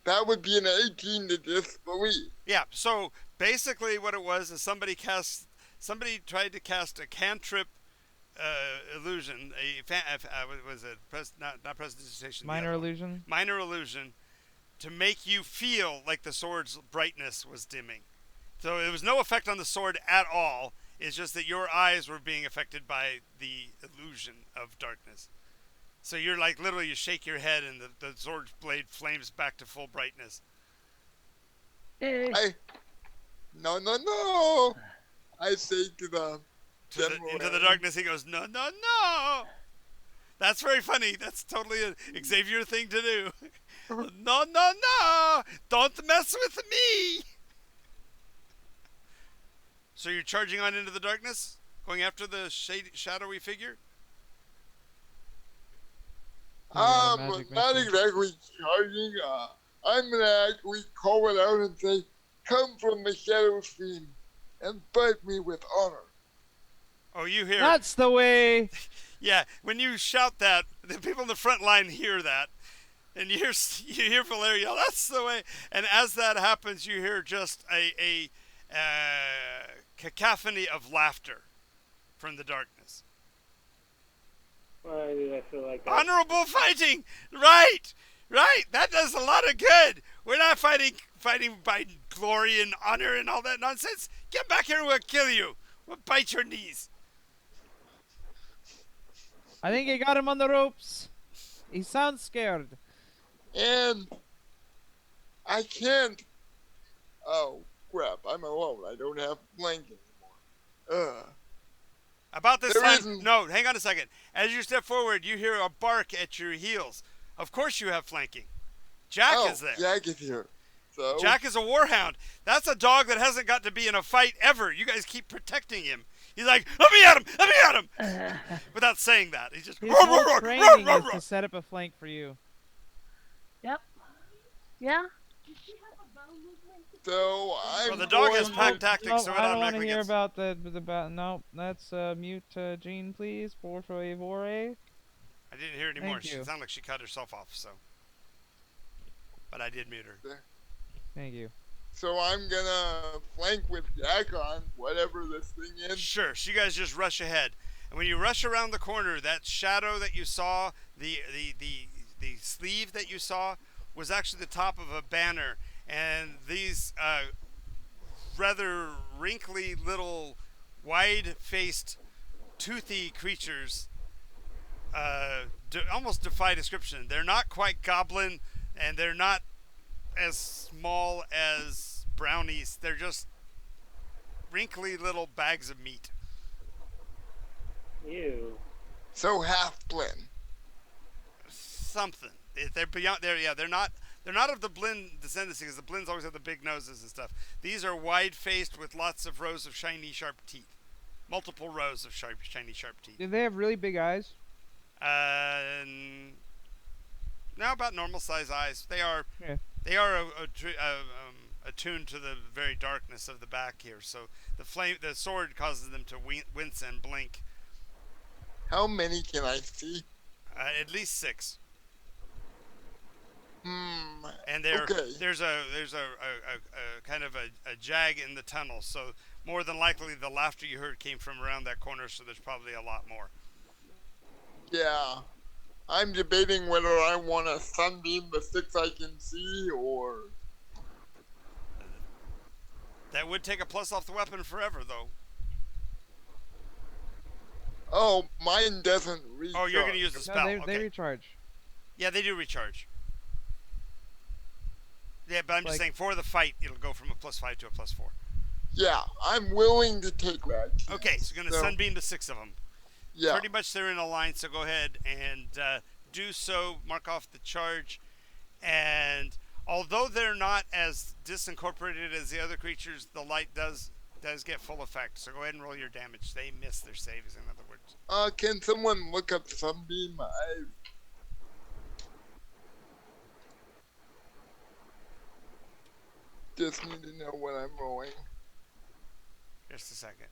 That would be an 18 to disbelieve. Yeah. So basically, what it was is somebody tried to cast a cantrip illusion. Was it not prestidigitation? Minor illusion? Minor illusion to make you feel like the sword's brightness was dimming. So it was no effect on the sword at all. It's just that your eyes were being affected by the illusion of darkness. So you're like literally you shake your head and the sword blade flames back to full brightness. No. I say to the general. Into the darkness he goes, no. That's very funny. That's totally a Xavier thing to do. No. Don't mess with me. So you're charging on into the darkness? Going after the shadowy figure? Magic Not missile. exactly charging. I'm gonna actually call it out and say, "Come from the shadow stream, and fight me with honor." Oh, you hear? That's the way! Yeah, when you shout that, the people in the front line hear that. And you hear Valeria yell, "That's the way!" And as that happens, you hear just a cacophony of laughter from the darkness. Why did I feel like that? Honorable fighting! Right! That does a lot of good! We're not fighting by glory and honor and all that nonsense. Get back here and we'll kill you. We'll bite your knees. I think I got him on the ropes. He sounds scared. And I can't. Oh crap! I'm alone. I don't have blanket anymore. About this There time, isn't- no, hang on a second. As you step forward, you hear a bark at your heels. Of course you have flanking. Jack is there. Jack is here. So Jack is a warhound. That's a dog that hasn't got to be in a fight ever. You guys keep protecting him. He's like, let me at him! Without saying that. He's just, His whole training is to set up a flank for you. Yep. Yeah. So I'm. Well, the dog has going pack with- tactics, No, so it I don't want to automatically hear gets... about no, that's mute Jean, please. Por favor. I didn't hear anymore. Thank She you. sounded like she cut herself off, so... But I did mute her. Thank you. So I'm gonna flank with Jack on whatever this thing is. Sure, so you guys just rush ahead. And when you rush around the corner, that shadow that you saw, the sleeve that you saw, was actually the top of a banner. And these rather wrinkly little wide-faced toothy creatures almost defy description. They're not quite goblin, and they're not as small as brownies. They're just wrinkly little bags of meat. Ew. So half blend. Something. They're beyond. They're not. They're not of the Blinn descendancy, because the Blinns always have the big noses and stuff. These are wide-faced with lots of rows of shiny, sharp teeth. Multiple rows of shiny, sharp teeth. Do they have really big eyes? Now about normal size eyes. They are. Yeah. They are attuned to the very darkness of the back here. So the sword causes them to wince and blink. How many can I see? At least 6. And Okay. there's a kind of a jag in the tunnel. So more than likely the laughter you heard came from around that corner. So there's probably a lot more. Yeah. I'm debating whether I want to sunbeam the 6 I can see or. That would take a plus off the weapon forever, though. Oh, mine doesn't reach. Oh, you're gonna use the No, spell. they Okay. recharge. Yeah, they do recharge. Yeah, but I'm just Like- saying for the fight, it'll go from a +5 to a +4. Yeah, I'm willing to take that. Okay, so you're gonna So- sunbeam to 6 of them. Yeah. Pretty much they're in a line, so go ahead and do so. Mark off the charge, and Although they're not as disincorporated as the other creatures, the light does get full effect. So go ahead and roll your damage. They miss their saves, in other words. Can someone look up Sunbeam? I just need to know what I'm rolling. Just a second.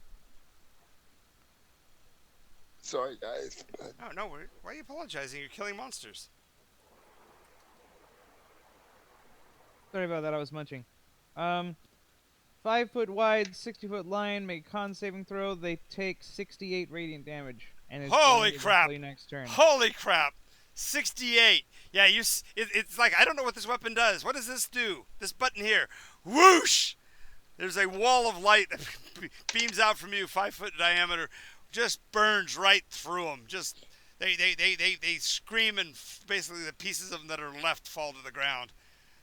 Sorry, guys. But Oh, no, why are you apologizing? You're killing monsters. Sorry about that. I was munching. 5 foot wide, 60-foot lion. Make con saving throw. They take 68 radiant damage, and it's Holy blinded crap! until your next turn. Holy crap! 68. Yeah, it's like, I don't know what this weapon does. What does this do? This button here. Whoosh! There's a wall of light that beams out from you, 5 foot diameter, just burns right through them. Just they scream, and basically the pieces of them that are left fall to the ground.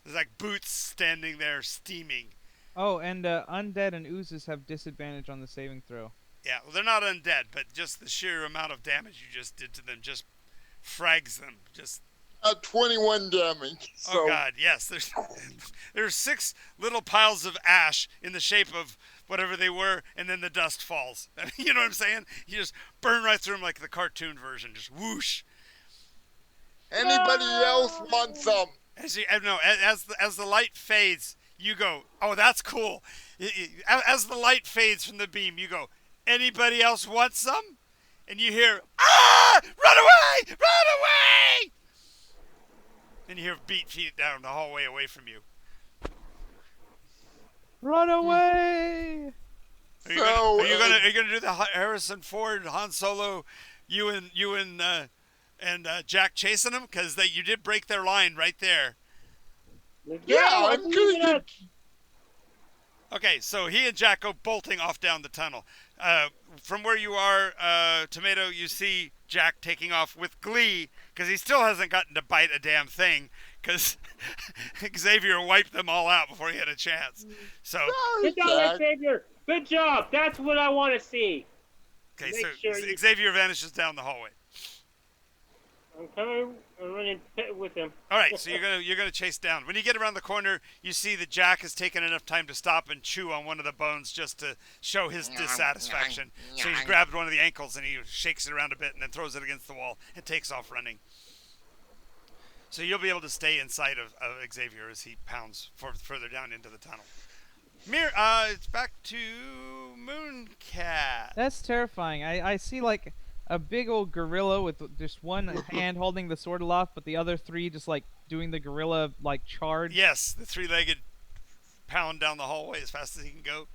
There's like boots standing there steaming. Oh, and undead and oozes have disadvantage on the saving throw. Yeah, well, they're not undead, but just the sheer amount of damage you just did to them just frags them. Just 21 damage. So oh god, yes. There's 6 little piles of ash in the shape of whatever they were, and then the dust falls. You know what I'm saying? You just burn right through them like the cartoon version, just whoosh. anybody else want some? As the light fades, you go, oh, that's cool. As the light fades from the beam, you go, anybody else want some? And you hear, ah, run away, run away! And you hear beat feet down the hallway away from you. Run away! Are you gonna do the Harrison Ford, Han Solo, you and Jack chasing them? Because you did break their line right there. Yeah, I'm gonna Okay, so he and Jack go bolting off down the tunnel. From where you are, Tomato, you see Jack taking off with glee because he still hasn't gotten to bite a damn thing because Xavier wiped them all out before he had a chance. So, Good job, Xavier. Good job. That's what I want to see. okay, Make so sure you- Xavier vanishes down the hallway. I'm coming. I'm running with him. All right, so you're gonna chase down. When you get around the corner, you see that Jack has taken enough time to stop and chew on one of the bones just to show his dissatisfaction. So he's grabbed one of the ankles and he shakes it around a bit and then throws it against the wall and takes off running. So you'll be able to stay in sight of Xavier as he pounds further down into the tunnel. It's back to Mooncat. That's terrifying. I see like a big old gorilla with just one hand holding the sword aloft, but the other 3 just like doing the gorilla like charge. Yes, the 3-legged pound down the hallway as fast as he can go.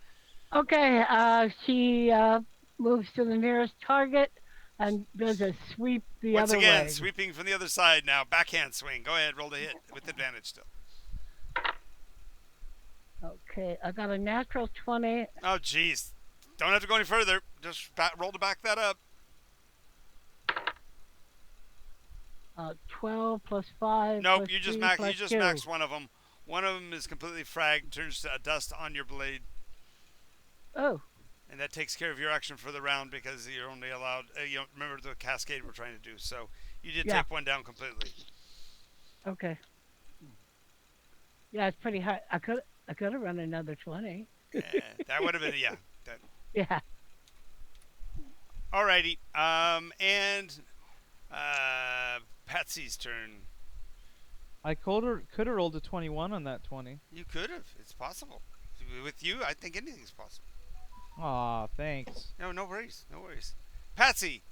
Okay, she moves to the nearest target and does a sweep the Once other again, way. sweeping from the other side now. Backhand swing. Go ahead, roll to hit with advantage still. Okay, I got a natural 20. Oh, jeez. Don't have to go any further. Just roll to back that up. 12 plus 5. Nope, plus you just 3 max. plus You just 2. maxed one of them. One of them is completely fragged, turns to dust on your blade, Oh, and that takes care of your action for the round because you're only allowed. You don't remember the cascade we're trying to do, so you did Yeah. take one down completely. okay. Yeah, it's pretty high. I could have run another 20. That would have been Yeah. Alrighty. And Patsy's turn. I could have rolled a 21 on that 20. You could have. It's possible. With you, I think anything's possible. Aw, thanks. No worries. No worries. Patsy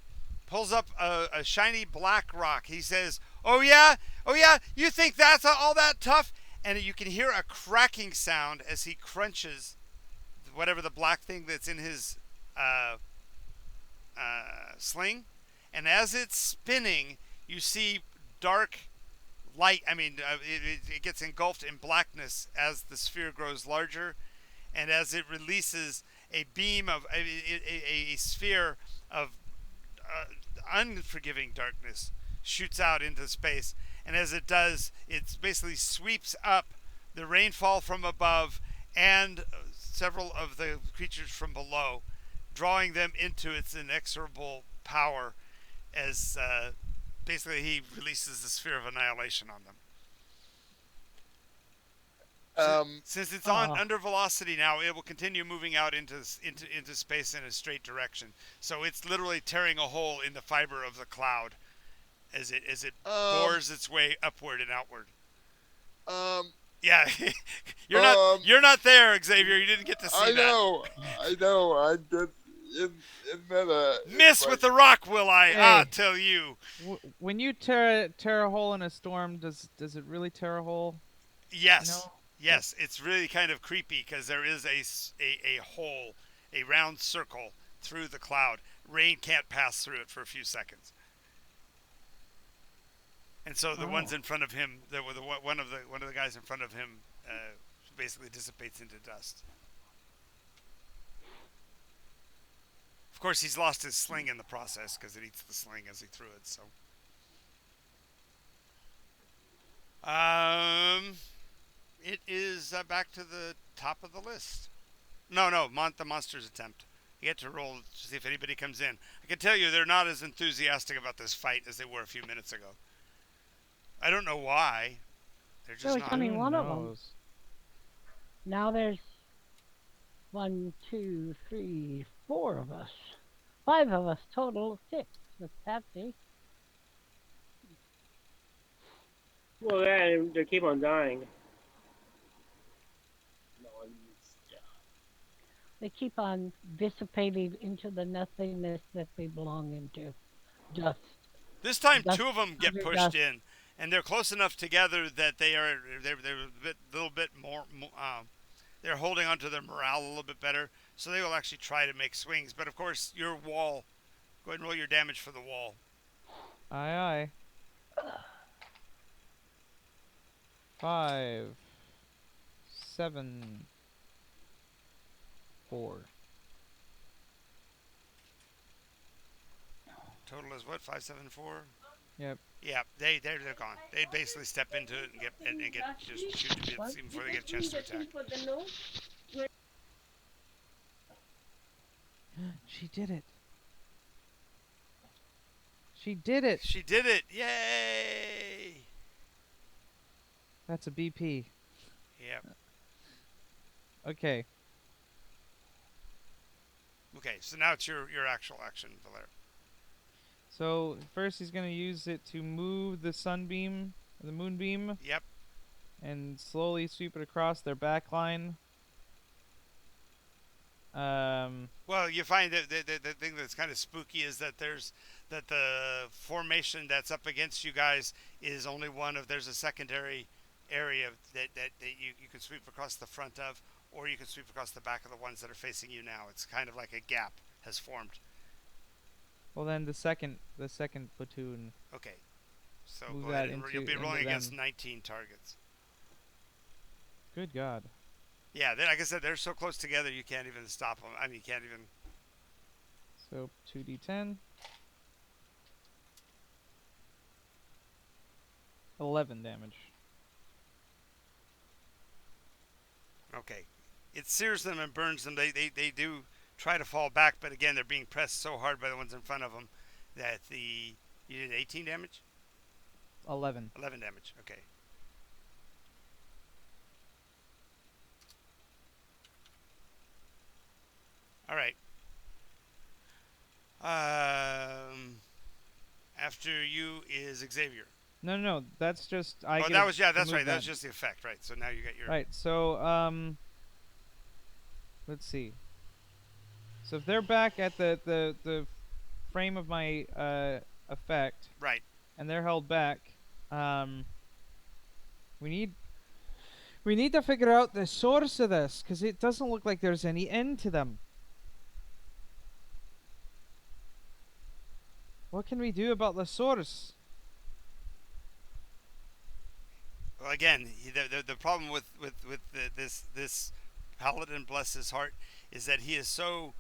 pulls up a shiny black rock. He says, oh yeah? You think that's all that tough? And you can hear a cracking sound as he crunches whatever the black thing that's in his sling. And as it's spinning, you see dark light. I mean, it gets engulfed in blackness as the sphere grows larger. And as it releases a beam of a sphere of unforgiving darkness shoots out into space, and as it does, it basically sweeps up the rainfall from above and several of the creatures from below, drawing them into its inexorable power as basically he releases the sphere of annihilation on them. Um, Since it's on Oh, under velocity now, it will continue moving out into space in a straight direction. So it's literally tearing a hole in the fiber of the cloud as it um, bores its way upward and outward. um, Yeah, you're not um, you're not there, Xavier. You didn't get to see I that. know, I know. I just in meta, it's Miss with like, the rock, will I? Ah, Hey, tell you. when you tear a hole in a storm, does it really tear a hole? Yes, No. yes. It's really kind of creepy because there is a hole, a round circle through the cloud. Rain can't pass through it for a few seconds. And so the ones oh. in front of him, one of the guys in front of him, basically dissipates into dust. Of course, he's lost his sling in the process because it eats the sling as he threw it. So, um, it is back to the top of the list. No, no, the monster's attempt. You get to roll to see if anybody comes in. I can tell you they're not as enthusiastic about this fight as they were a few minutes ago. I don't know why. They're There just was not. only Who one of them. knows? Now there's one, two, three, four of us. Five of us total of six with Patsy. Well, yeah, they keep on dying. They keep on dissipating into the nothingness that they belong into. Dust. This time, Dust two of them get under pushed dust. in, and they're close enough together that they're a little bit more. They're holding onto their morale a little bit better, so they will actually try to make swings. But of course, your wall. Go ahead and roll your damage for the wall. Aye, aye. 5, 7, 4. Total is what? 574. Yep. Yeah, they're gone. They basically step into it and get just shoot to bits even before they get a chance to attack. She did it. She did it. She did it! Yay! That's a BP. Yep. Okay. Okay, so now it's your actual action, Valera. So first he's gonna use it to move the sunbeam, the moonbeam, Yep. and slowly sweep it across their back line. Well, you find that the thing that's kind of spooky is that the formation that's up against you guys is only one of there's a secondary area that you can sweep across the front of, or you can sweep across the back of the ones that are facing you now. It's kind of like a gap has formed. Well, then the second platoon. Okay, so Move go that ahead and into- you'll be into rolling against them. 19 targets. Good God. Yeah, like I said, they're so close together you can't even stop them. I mean, you can't even. So 2d10. 11 damage. Okay, it sears them and burns them. They do try to fall back, but again, they're being pressed so hard by the ones in front of them that you did 18 damage, 11. 11 damage. Okay. All right. After you is Xavier. No. That's just I. Oh, get that to was yeah. That's move right. That that. was just the effect, right? So now you got your Right. So let's see. So if they're back at the frame of my effect, right. and they're held back, we need to figure out the source of this, because it doesn't look like there's any end to them. What can we do about the source? Well, again, the problem with this paladin, bless his heart, is that he is so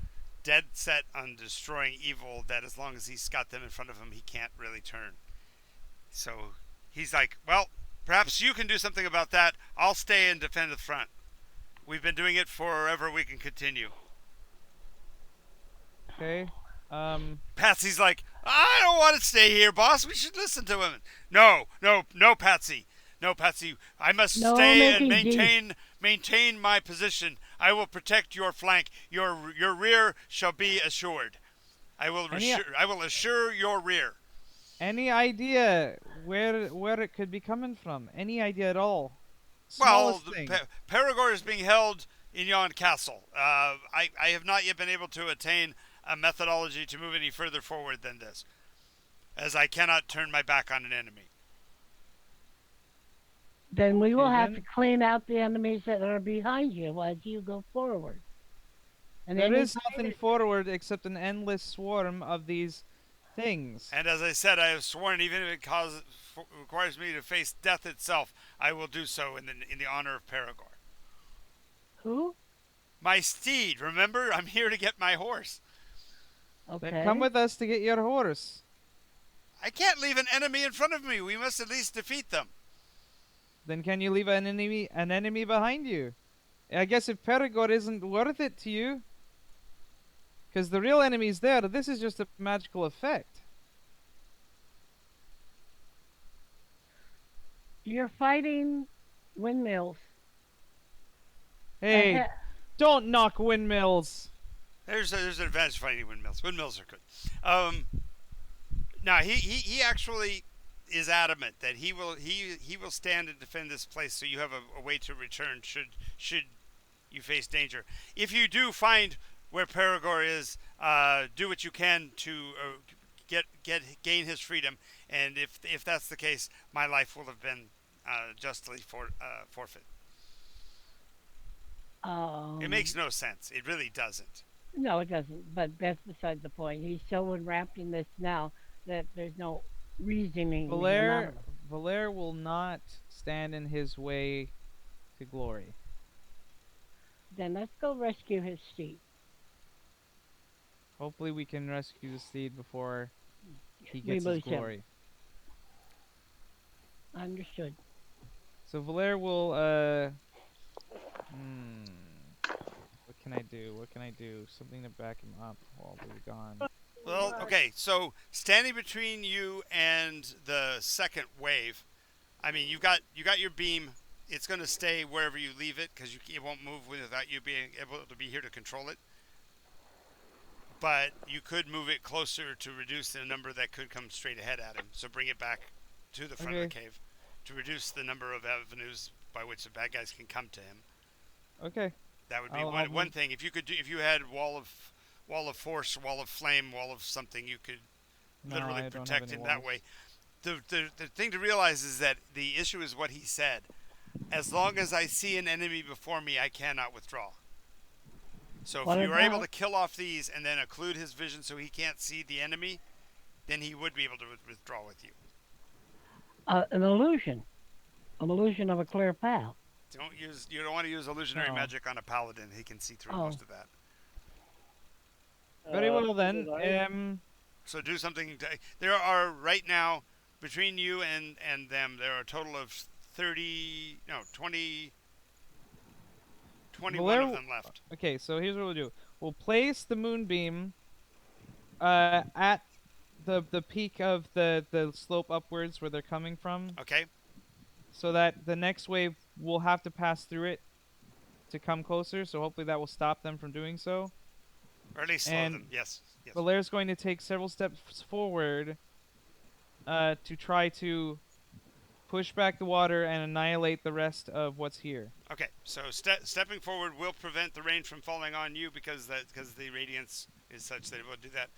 dead set on destroying evil that as long as he's got them in front of him, he can't really turn. So he's like, well, perhaps you can do something about that. I'll stay and defend the front. We've been doing it forever. We can continue. Okay. Patsy's like, I don't want to stay here, boss. We should listen to him. No, Patsy. No, Patsy, I must No stay and making G. maintain my position. I will protect your flank. Your rear shall be assured. Any I will assure your rear. any idea where it could be coming from? Any idea at all? Well, Smallest thing. Perigord is being held in yon castle. I have not yet been able to attain a methodology to move any further forward than this, as I cannot turn my back on an enemy. Then we will Okay, have to then. clean out the enemies that are behind you as you go forward. And There any is nothing forward except an endless swarm of these things. And as I said, I have sworn, even if requires me to face death itself, I will do so in the honor of Perigord. who? My steed, remember? I'm here to get my horse. Then come Okay. with us to get your horse. I can't leave an enemy in front of me. We must at least defeat them. Then can you leave an enemy behind you? I guess if Perigord isn't worth it to you, because the real enemy's there, this is just a magical effect. You're fighting windmills. Hey, Ahe- don't knock windmills. There's an advantage to fighting windmills. Windmills are good. Now he actually is adamant that he will stand and defend this place, so you have a way to return should you face danger. If you do find where Perigord is, do what you can to gain his freedom, and if that's the case, my life will have been justly forfeit. It makes no sense. It really doesn't. no, it doesn't. But that's beside the point. He's so enwrapped in this now that there's no reasoning him out Valer, of it. Valer will not stand in his way to glory. Then let's go rescue his steed. Hopefully, we can rescue the steed before he We gets his lose him. glory. Understood. So Valer will, what can I do? What can I do? Something to back him up while we're gone. Well, okay. So standing between you and the second wave, I mean, you got your beam. It's going to stay wherever you leave it because it won't move without you being able to be here to control it. But you could move it closer to reduce the number that could come straight ahead at him. So bring it back to the front of the Okay. cave to reduce the number of avenues by which the bad guys can come to him. Okay. That would be I'll one move- thing. If you had wall of force, wall of flame, wall of something, you could No, literally I don't have protect any him that walls. way. The thing to realize is that the issue is what he said. As long as I see an enemy before me, I cannot withdraw. So What if you were able about- to kill off these and then occlude his vision so he can't see the enemy, then he would be able to withdraw with you. An illusion. An illusion of a clear path. You don't want to use illusionary No. magic on a paladin. He can see through Oh. most of that. Very well Alright. then. So do something. There are right now between you and them. There are a total of 30, no, 20, 21 of Valer- them left. Okay, so here's what we'll do. We'll place the moonbeam at the peak of the slope upwards where they're coming from, Okay. so that the next wave will have to pass through it to come closer. So hopefully that will stop them from doing so. Or at least slow And them. Yes. Yes. Valaire's going to take several steps forward to try to push back the water and annihilate the rest of what's here. Okay. So stepping forward will prevent the rain from falling on you because the radiance is such that it will do that.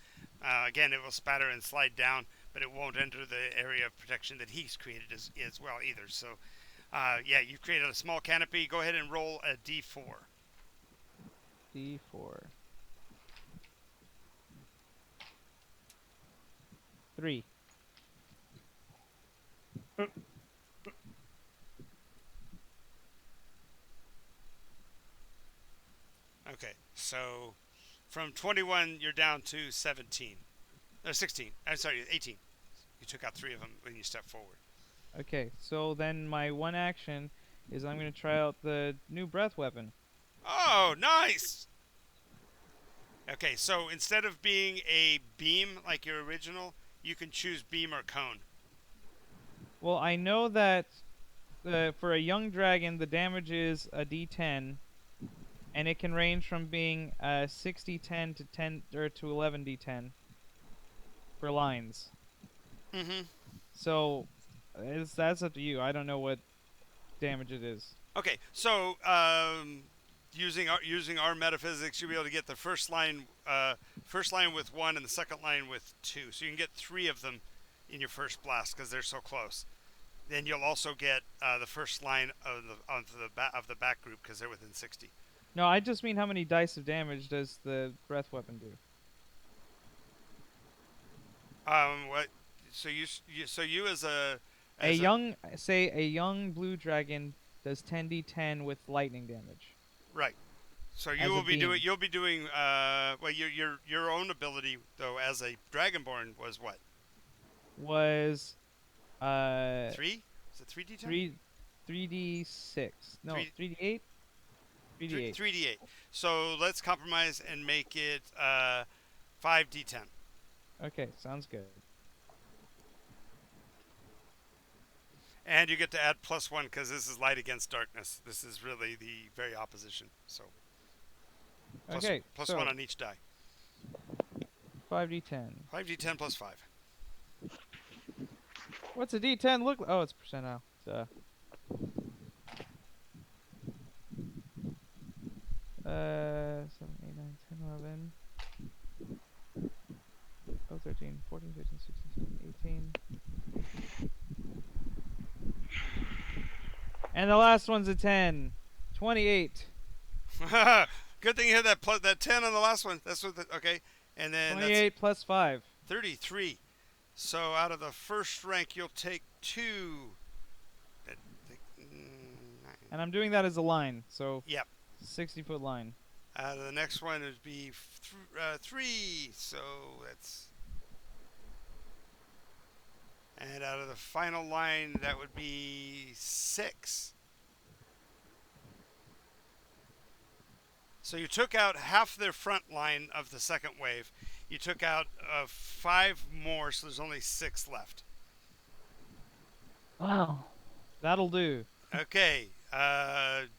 Again, it will spatter and slide down, but it won't enter the area of protection that he's created as well either. So, yeah, you've created a small canopy. Go ahead and roll a d4. D4. 3. Okay. So, from 21, you're down to 17. Or 16. I'm sorry, 18. You took out 3 of them when you stepped forward. Okay, so then my one action is I'm going to try out the new breath weapon. Oh, nice! Okay, so instead of being a beam like your original, you can choose beam or cone. Well, I know that for a young dragon, the damage is a D10, and it can range from being 6d10 to 10 or to 11d10 for lines. Mm-hmm. So that's up to you. I don't know what damage it is. Okay, so using our metaphysics, you'll be able to get the first line with 1 and the second line with 2. So you can get 3 of them in your first blast because they're so close. Then you'll also get the first line of the back group because they're within 60. No, I just mean how many dice of damage does the breath weapon do? What? So you as a A young blue dragon does 10d10 with lightning damage. right. So As a being. you'll be doing well your own ability though as a dragonborn was what? Was 3? Is it 3d10? 3d6. No, Three- 3d8. 3d8. 3d8. So let's compromise and make it 5d10. Okay, sounds good. And you get to add +1 because this is light against darkness. This is really the very opposition. So Okay, plus so 1 on each die. 5d10. 5d10 plus 5. What's a d10 look? Oh, it's percent now. It's, 7, 8, 9, 10, 11, 12, 13, 14, 15, 16, 17, 18. And the last one's a 10. 28. Good thing you had that 10 on the last one. That's what okay. And then 28 plus 5. that's 33. So out of the first rank you'll take 2. And I'm doing that as a line, so Yep. 60-foot line. Out of the next one would be 3. So that's and out of the final line that would be 6. So you took out half their front line of the second wave. You took out 5 more, so there's only 6 left. Wow. That'll do. Okay. Let's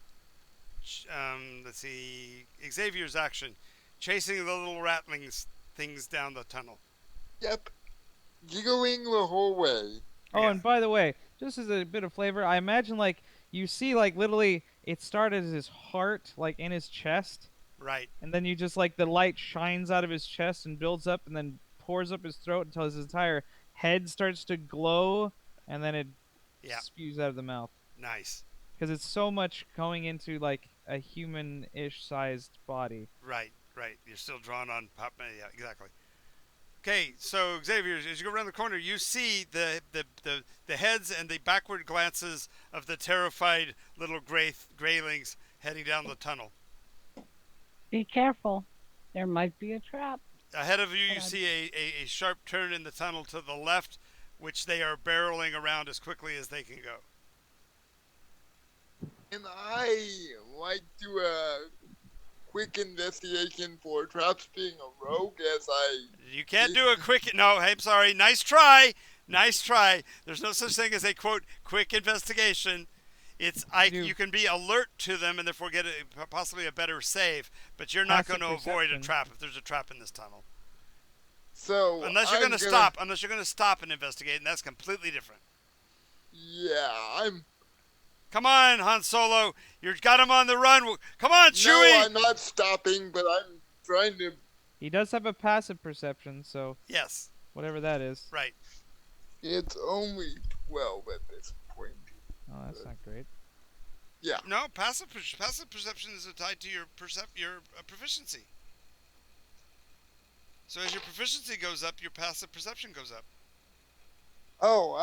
see. Xavier's action. Chasing the little rattling things down the tunnel. Yep. Giggling the whole way. Oh, Yeah. and by the way, just as a bit of flavor, I imagine like you see like literally it started as his heart like in his chest, Right. and then you just like the light shines out of his chest and builds up and then pours up his throat until his entire head starts to glow, and then it Yeah. spews out of the mouth Nice. because it's so much going into like a human-ish sized body. Right. Right. You're still drawn on pop. Yeah. Exactly. Okay, so Xavier, as you go around the corner, you see the heads and the backward glances of the terrified little graylings heading down the tunnel. Be careful. There might be a trap. Ahead of you, you God. see a sharp turn in the tunnel to the left, which they are barreling around as quickly as they can go. And I like to quick investigation for traps being a rogue as I... You can't do a quick... No, I'm sorry. Nice try. Nice try. There's no such thing as a, quote, quick investigation. You can be alert to them and therefore get possibly a better save, but you're not Passive going to avoid a perception. trap if there's a trap in this tunnel. So Unless you're I'm going to stop. Unless you're going to stop and investigate, and that's completely different. Yeah, I'm... Come on, Han Solo. You've got him on the run. Come on, No, Chewie. I'm not stopping, but I'm trying to... He does have a passive perception, so Yes, whatever that is. right. It's only 12 at this point. Oh, that's not great. Yeah. No, passive perception is tied to your proficiency. So as your proficiency goes up, your passive perception goes up. Oh,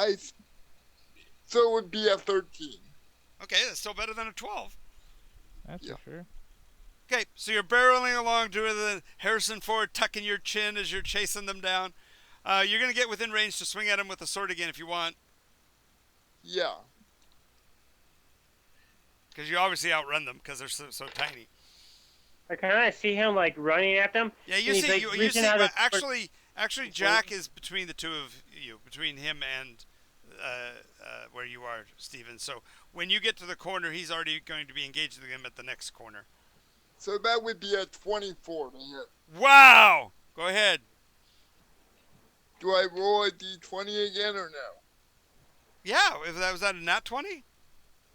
So it would be a 13. Okay, that's still better than a 12. That's Yeah. for sure. Okay, so you're barreling along, doing the Harrison Ford, tucking your chin as you're chasing them down. You're going to get within range to swing at them with a sword again if you want, Yeah. because you obviously outrun them because they're so tiny. I kind of see him like running at them. Yeah, you and he's, see, like, you reaching see. out his- Actually, Jack is between the two of you, between him and where you are, Steven. So when you get to the corner, he's already going to be engaging him at the next corner. So that would be a 24 to hit. Wow! Go ahead. Do I roll a d20 again or no? Yeah, if that was that a nat 20?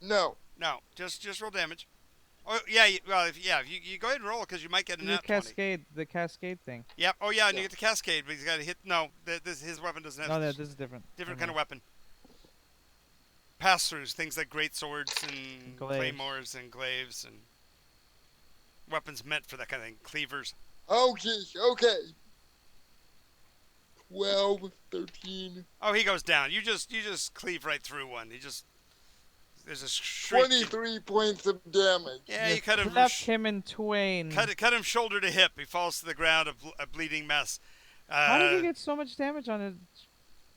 No. No, just roll damage. Oh yeah, if you go ahead and roll because you might get a The nat 20. cascade thing. Yep. Oh yeah, and you get the cascade, but he's got to hit. No, his weapon doesn't have. No, this is different. Different kind of weapon. Pass-throughs, things like great swords and Glaives. claymores and glaives and weapons meant for that kind of thing. Cleavers. Okay. 12, 13. Oh, he goes down. You just cleave right through one. There's a shriek. 23 points of damage. Yeah, you cut him. Left him in twain. Cut him shoulder to hip. He falls to the ground, a bleeding mess. How did you get so much damage on a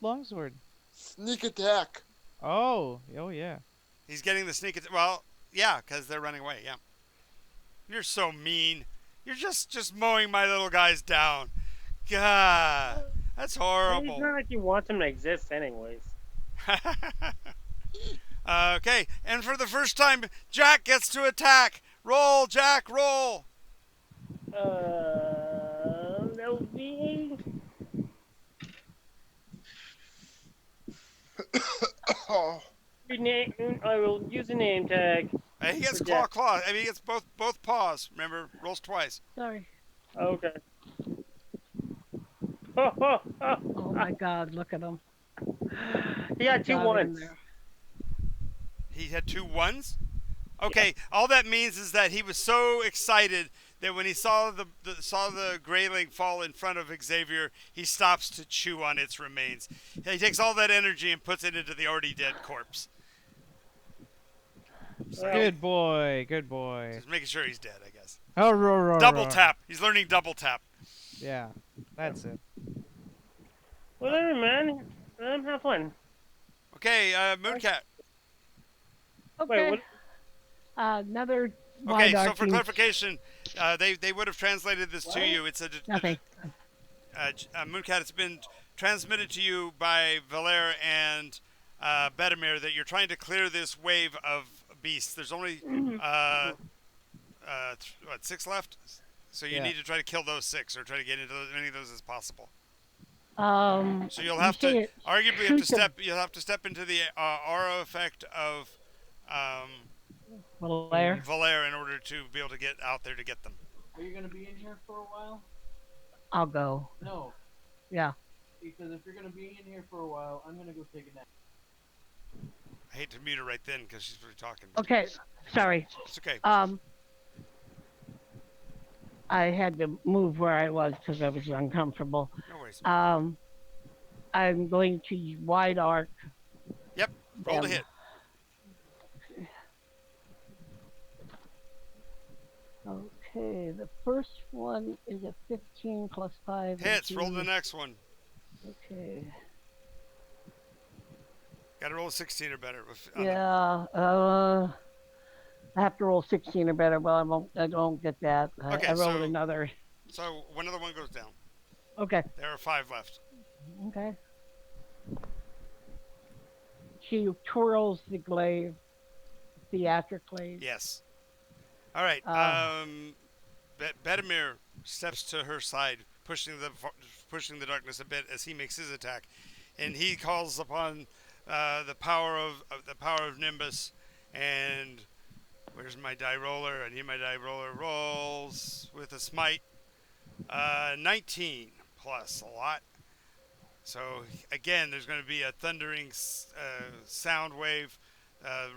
longsword? Sneak attack. Oh yeah. He's getting the sneak attack. Well, yeah, because they're running away. Yeah. You're so mean. You're just mowing my little guys down. God, that's It's horrible. not like you want them to exist, anyways. Okay, and for the first time, Jack gets to attack. Roll, Jack, roll. That would be. Oh, I will use a name tag. He gets For claw. Jack. I mean, he gets both paws. Remember, rolls twice. Sorry. Okay. Oh. Oh my God, look at him. He got two Got it in ones. there. He had 2 1s. Okay, all that means is that he was so excited that when he saw the grayling fall in front of Xavier, he stops to chew on its remains. He takes all that energy and puts it into the already dead corpse. Good boy. Just making sure he's dead, I guess. Oh, roar. Double tap. He's learning double tap. Yeah, that's it. Whatever, man. Let him have fun. Okay, Mooncat. Okay. what- Another Okay, wide so for arcing. clarification, they would have translated this to you. It's Nothing. Mooncat. It's been transmitted to you by Valer and Bedimir that you're trying to clear this wave of beasts. There's only 6 left, so you Yeah. need to try to kill those 6 or try to get into as many of those as possible. So you'll You have say to it- arguably shoot them. you'll have to step into the aura effect of Blair. Valer in order to be able to get out there to get them. Are you gonna be in here for a while? I'll go. No, Yeah. because if you're gonna be in here for a while, I'm gonna go take a nap. I hate to mute her right then because she's really talking. Okay. Sorry. It's okay. I had to move where I was because I was uncomfortable. No worries. I'm going to wide arc. Yep. Roll to them. hit. Okay, the first one is a 15 plus 5. Hits. Roll the 18. next one. Okay. Got to roll a 16 or better. Yeah. I have to roll 16 or better, but I don't get that. Okay, I rolled so- another. So another one goes down. Okay. There are 5 left. Okay. She twirls the glaive theatrically. Yes. All right. Bedimir steps to her side, pushing the darkness a bit as he makes his attack, and he calls upon the power of Nimbus. And where's my die roller? I need my die roller. Rolls with a smite. 19 plus a lot. So again, there's going to be a thundering sound wave.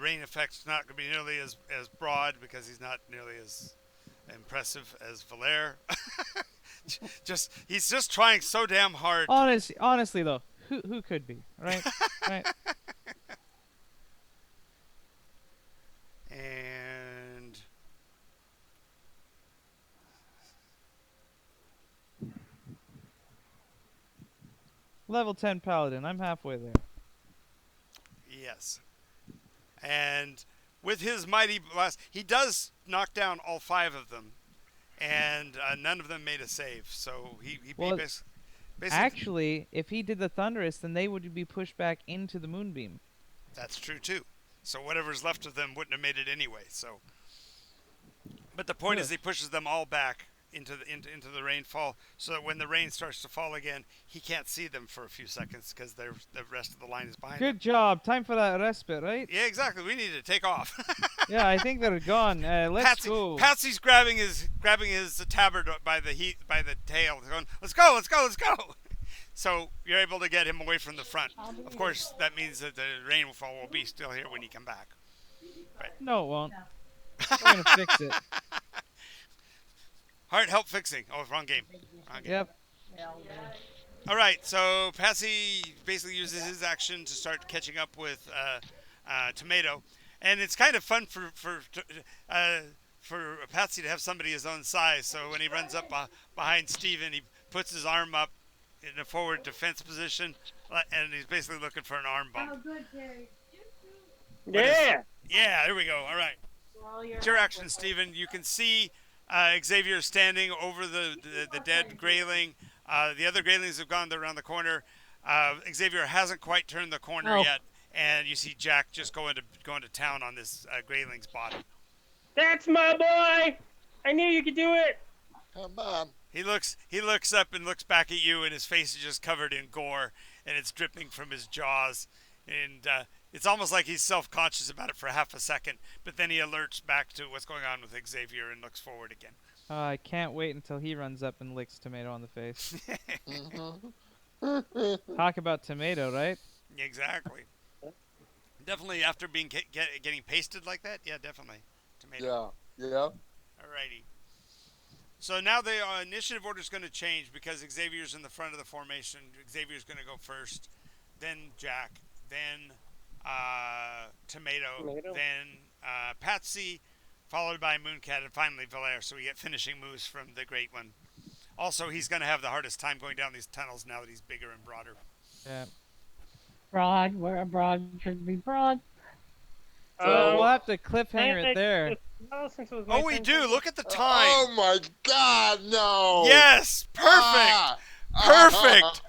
Rain effect's not going to be nearly as broad because he's not nearly as impressive as Valer. He's just trying so damn hard. Honestly though, who could be, right? Right. And Level 10 paladin. I'm halfway there. yes. And with his mighty blast, he does knock down all 5 of them, and none of them made a save. So he Well, basically, Basically, Actually, if he did the Thunderous, then they would be pushed back into the Moonbeam. that's true too. So whatever's left of them wouldn't have made it anyway. So, but the point is, he pushes them all back into the rainfall, so that when the rain starts to fall again, he can't see them for a few seconds because the rest of the line is behind him. Good job. Time for that respite, right? Yeah, exactly. We need to take off. Yeah, I think they're gone. Let's go. Patsy's grabbing his tabard by the tail, going, "Let's go, let's go, let's go!" So you're able to get him away from the front. Of course, that means that the rainfall will be still here when you come back. No, it won't. We're gonna fix it. Heart help fixing. Oh, wrong game. Wrong game. Yep. All right, so Patsy basically uses his action to start catching up with Tomato, and it's kind of fun for Patsy to have somebody his own size. So when he runs up behind Steven, he puts his arm up in a forward defense position, and he's basically looking for an arm bump. Yeah. Yeah, there we go. All right. It's your action, Steven. You can see Xavier standing over the dead grayling. The other graylings have gone around the corner. Xavier hasn't quite turned the corner yet, and you see Jack just going to town on this grayling's body. That's my boy. I knew you could do it. Come on. He looks up and looks back at you, and his face is just covered in gore, and it's dripping from his jaws, and it's almost like he's self-conscious about it for half a second, but then he alerts back to what's going on with Xavier and looks forward again. I can't wait until he runs up and licks Tomato on the face. Talk about Tomato, right? Exactly. Definitely after being getting pasted like that, yeah, definitely. Tomato. Yeah. Alrighty. So now the initiative order is going to change because Xavier's in the front of the formation. Xavier's going to go first, then Jack, then Tomato, then Patsy, followed by Mooncat, and finally Valaire. So we get finishing moves from the Great One. Also, he's going to have the hardest time going down these tunnels now that he's bigger and broader. Yeah. Broad, where a broad should be broad. So we'll have to cliffhanger it there. Oh, we do. Look at the time. Oh my God, no. Yes, perfect. Perfect.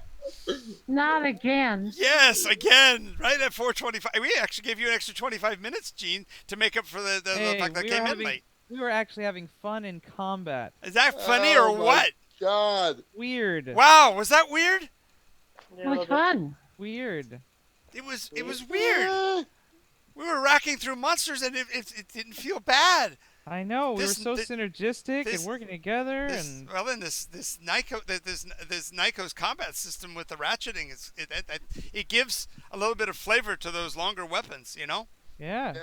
Not again. Yes, again, right at 4:25. We actually gave you an extra 25 minutes, Gene, to make up for the fact that came in late. We were actually having fun in combat. Is that funny or what? God. Weird. Wow, was that weird? It was fun. Weird. It was weird. We were racking through monsters and it didn't feel bad. I know, we were so synergistic and working together, and well, then this Nycos combat system with the ratcheting it gives a little bit of flavor to those longer weapons, you know? Yeah.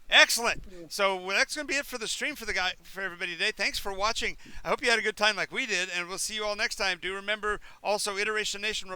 Excellent. So that's going to be it for the stream for everybody today. Thanks for watching. I hope you had a good time like we did, and we'll see you all next time. Do remember also Iteration Nation